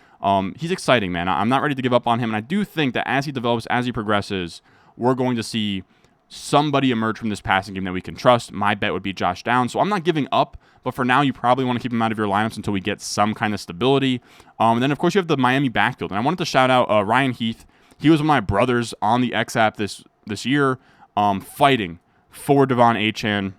He's exciting, man. I'm not ready to give up on him, and I do think that as he develops, as he progresses, we're going to see somebody emerge from this passing game that we can trust. My bet would be Josh Downs. So I'm not giving up, but for now, you probably want to keep him out of your lineups until we get some kind of stability. And then, of course, you have the Miami backfield. And I wanted to shout out Ryan Heath. He was one of my brothers on the X app this year, fighting for Devon Achane,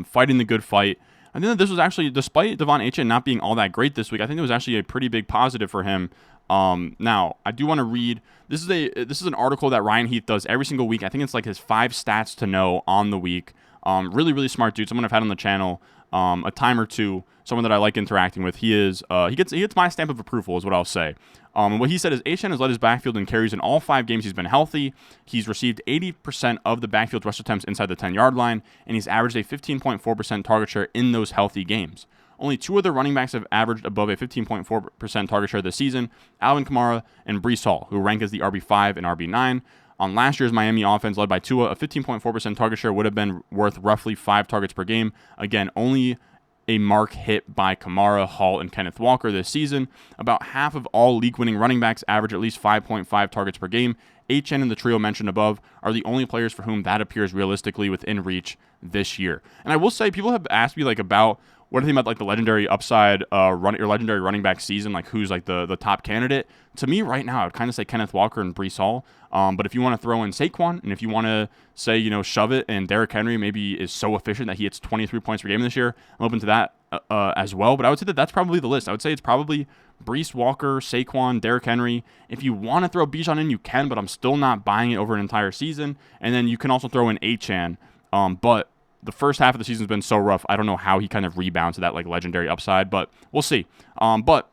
fighting the good fight. I think that this was actually, despite Devon Achane not being all that great this week, I think it was actually a pretty big positive for him. Now, I do want to read. This is an article that Ryan Heath does every single week. I think it's like his 5 stats to know on the week. Really, really smart dude. Someone I've had on the channel a time or two. Someone that I like interacting with. He gets my stamp of approval, is what I'll say. And what he said is Achane has led his backfield in carries in all 5 games he's been healthy. He's received 80% of the backfield rush attempts inside the 10-yard line, and he's averaged a 15.4% target share in those healthy games. Only 2 other running backs have averaged above a 15.4% target share this season, Alvin Kamara and Breece Hall, who rank as the RB5 and RB9. On last year's Miami offense led by Tua, a 15.4% target share would have been worth roughly 5 targets per game. Again, only a mark hit by Kamara, Hall, and Kenneth Walker this season. About half of all league-winning running backs average at least 5.5 targets per game. Achane and the trio mentioned above are the only players for whom that appears realistically within reach this year. And I will say, people have asked me like about what do you think about like the legendary upside legendary running back season, like who's like the top candidate. To me right now, I would kind of say Kenneth Walker and Breece Hall. But if you want to throw in Saquon, and if you want to say, shove it, and Derrick Henry maybe is so efficient that he hits 23 points per game this year, I'm open to that as well. But I would say that that's probably the list. I would say it's probably Breece, Walker, Saquon, Derrick Henry. If you want to throw Bijan in, you can, but I'm still not buying it over an entire season. And then you can also throw in Achane. But the first half of the season has been so rough, I don't know how he kind of rebounds to that like legendary upside, but we'll see. But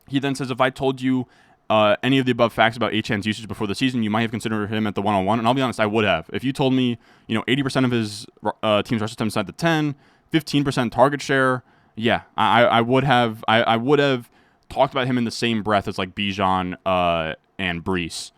he then says, if I told you any of the above facts about Achane's usage before the season, you might have considered him at the 101. And I'll be honest, I would have. If you told me, 80% of his team's rush attempts at the 10, 15% target share, yeah, I would have. I would have talked about him in the same breath as like Bijan and Breece.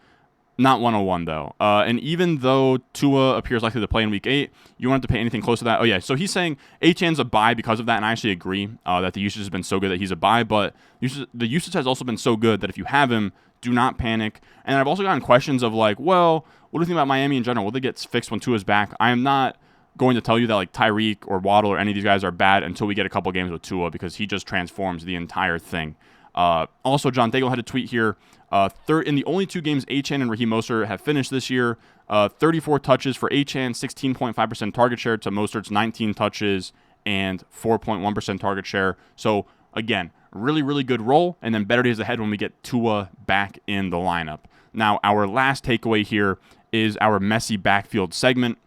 Not 101 though. And even though Tua appears likely to play in Week 8, you won't have to pay anything close to that. Oh yeah, so he's saying Achane's a buy because of that, and I actually agree that the usage has been so good that he's a buy, but the usage has also been so good that if you have him, do not panic. And I've also gotten questions of like, well, what do you think about Miami in general? Will they get fixed when Tua's back? I am not going to tell you that like Tyreek or Waddle or any of these guys are bad until we get a couple games with Tua, because he just transforms the entire thing. Also, John Daigle had a tweet here. In the only 2 games Achane and Raheem Mostert have finished this year, 34 touches for Achane, 16.5% target share to Mostert's 19 touches and 4.1% target share. So, again, really, really good role, and then better days ahead when we get Tua back in the lineup. Now, our last takeaway here is our messy backfield segment.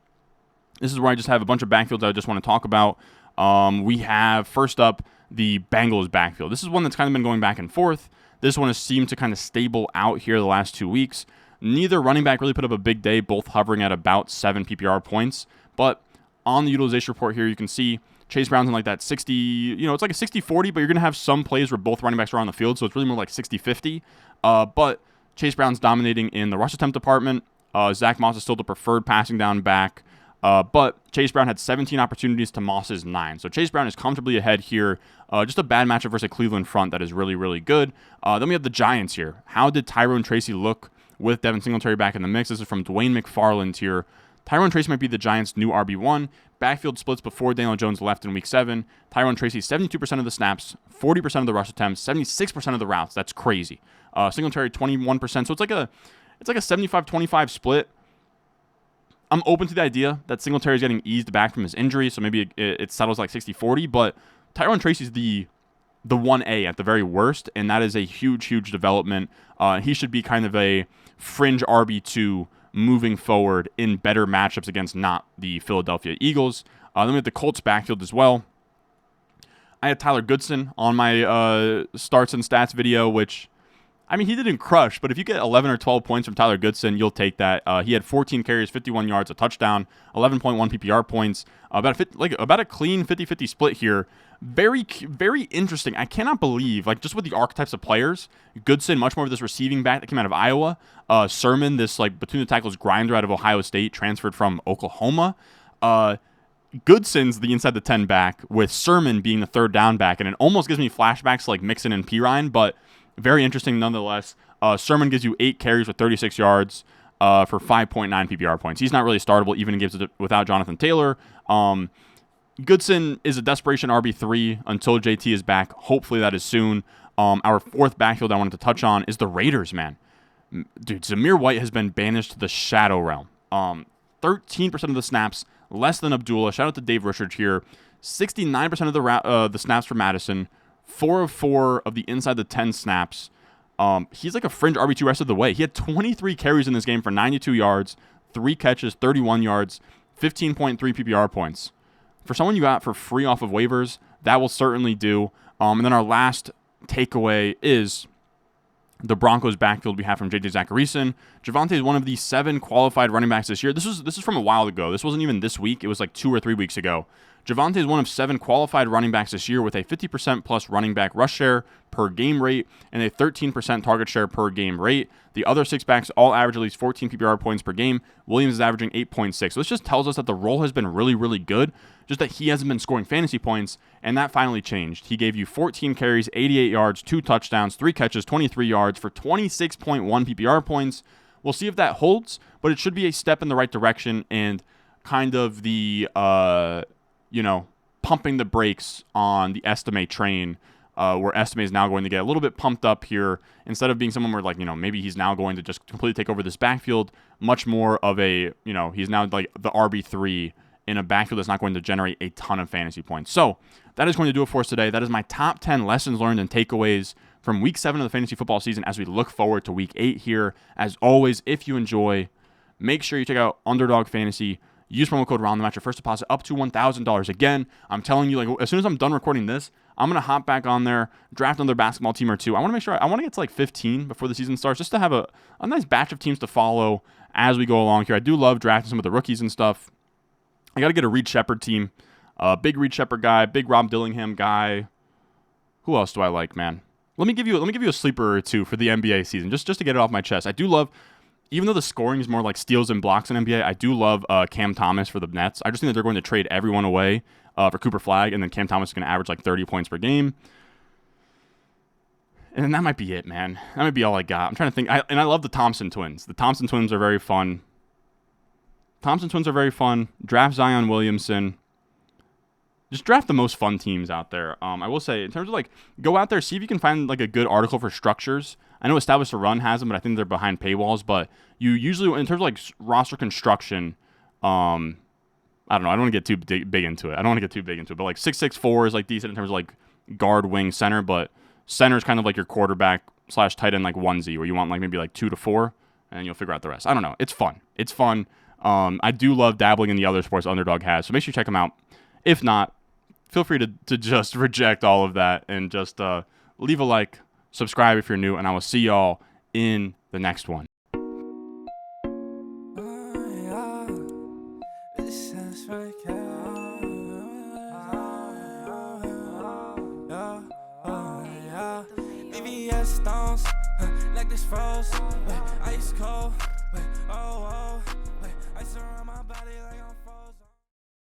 This is where I just have a bunch of backfields I just want to talk about. We have, first up, the Bengals backfield. This is one that's kind of been going back and forth. This one has seemed to kind of stable out here the last 2 weeks. Neither running back really put up a big day, both hovering at about 7 PPR points. But on the utilization report here, you can see Chase Brown's in like that 60, it's like a 60-40, but you're going to have some plays where both running backs are on the field, so it's really more like 60-50. But Chase Brown's dominating in the rush attempt department. Zach Moss is still the preferred passing down back. But Chase Brown had 17 opportunities to Moss's 9. So Chase Brown is comfortably ahead here. Just a bad matchup versus a Cleveland front that is really, really good. Then we have the Giants here. How did Tyrone Tracy look with Devin Singletary back in the mix? This is from Dwayne McFarland here. Tyrone Tracy might be the Giants' new RB1. Backfield splits before Daniel Jones left in Week 7. Tyrone Tracy, 72% of the snaps, 40% of the rush attempts, 76% of the routes. That's crazy. Singletary, 21%. So it's like a 75-25 split. I'm open to the idea that Singletary is getting eased back from his injury, so maybe it settles like 60-40, but Tyrone Tracy's the 1A at the very worst, and that is a huge, huge development. He should be kind of a fringe RB2 moving forward in better matchups against not the Philadelphia Eagles. Then we have the Colts backfield as well. I had Tyler Goodson on my starts and stats video, which, I mean, he didn't crush, but if you get 11 or 12 points from Tyler Goodson, you'll take that. He had 14 carries, 51 yards, a touchdown, 11.1 PPR points, about a clean 50-50 split here. Very, very interesting. I cannot believe, just with the archetypes of players, Goodson, much more of this receiving back that came out of Iowa. Sermon, this between the tackles grinder out of Ohio State, transferred from Oklahoma. Goodson's the inside the 10 back, with Sermon being the third down back, and it almost gives me flashbacks like Mixon and Pirine, but very interesting nonetheless. Sermon gives you 8 carries with 36 yards for 5.9 PPR points. He's not really startable even in games without Jonathan Taylor. Goodson is a desperation RB3 until JT is back. Hopefully that is soon. Our fourth backfield I wanted to touch on is the Raiders, man. Dude, Zamir White has been banished to the shadow realm. 13% of the snaps, less than Abdullah. Shout out to Dave Richard here. 69% of the snaps for Madison. 4 of 4 of the inside the 10 snaps. He's like a fringe RB2 rest of the way. He had 23 carries in this game for 92 yards, 3 catches, 31 yards, 15.3 PPR points. For someone you got for free off of waivers, that will certainly do. And then our last takeaway is the Broncos backfield we have from J.J. Zacharyson. Javonte is one of the 7 qualified running backs this year. This is from a while ago. This wasn't even this week. It was like 2 or 3 weeks ago. Javonte is one of 7 qualified running backs this year with a 50% plus running back rush share per game rate and a 13% target share per game rate. The other 6 backs all average at least 14 PPR points per game. Williams is averaging 8.6. So this just tells us that the role has been really, really good, just that he hasn't been scoring fantasy points, and that finally changed. He gave you 14 carries, 88 yards, 2 touchdowns, 3 catches, 23 yards for 26.1 PPR points. We'll see if that holds, but it should be a step in the right direction and kind of the pumping the brakes on the Estime train, where Estime is now going to get a little bit pumped up here instead of being someone where maybe he's now going to just completely take over this backfield. Much more of a he's now like the RB3 in a backfield that's not going to generate a ton of fantasy points. So that is going to do it for us today. That is my top 10 lessons learned and takeaways from Week 7 of the fantasy football season as we look forward to Week 8 here. As always, if you enjoy, make sure you check out Underdog Fantasy. Use promo code ROUND to match your first deposit up to $1,000. Again, I'm telling you, as soon as I'm done recording this, I'm going to hop back on there, draft another basketball team or two. I want to make sure I want to get to 15 before the season starts, just to have a nice batch of teams to follow as we go along here. I do love drafting some of the rookies and stuff. I got to get a Reed Shepherd team. Big Reed Shepherd guy, big Rob Dillingham guy. Who else do I like, man? Let me give you a sleeper or two for the NBA season, just to get it off my chest. I do love, even though the scoring is more like steals and blocks in NBA, I do love Cam Thomas for the Nets. I just think that they're going to trade everyone away for Cooper Flagg, and then Cam Thomas is going to average 30 points per game. And then that might be it, man. That might be all I got. I'm trying to think. I love the Thompson twins. The Thompson twins are very fun. Draft Zion Williamson. Just draft the most fun teams out there. I will say, in terms of go out there, see if you can find a good article for structures. I know Establish the Run has them, but I think they're behind paywalls. But you usually, in terms of roster construction, I don't know. I don't want to get too big into it. But 6'6" is decent in terms of guard, wing, center. But center is kind of your quarterback / tight end onesie, where you want maybe 2 to 4, and you'll figure out the rest. I don't know. It's fun. I do love dabbling in the other sports Underdog has, so make sure you check them out. If not, feel free to just reject all of that and just leave a like, subscribe if you're new, and I will see y'all in the next one. Stones, like this froze, ice cold, ice around my body like I'm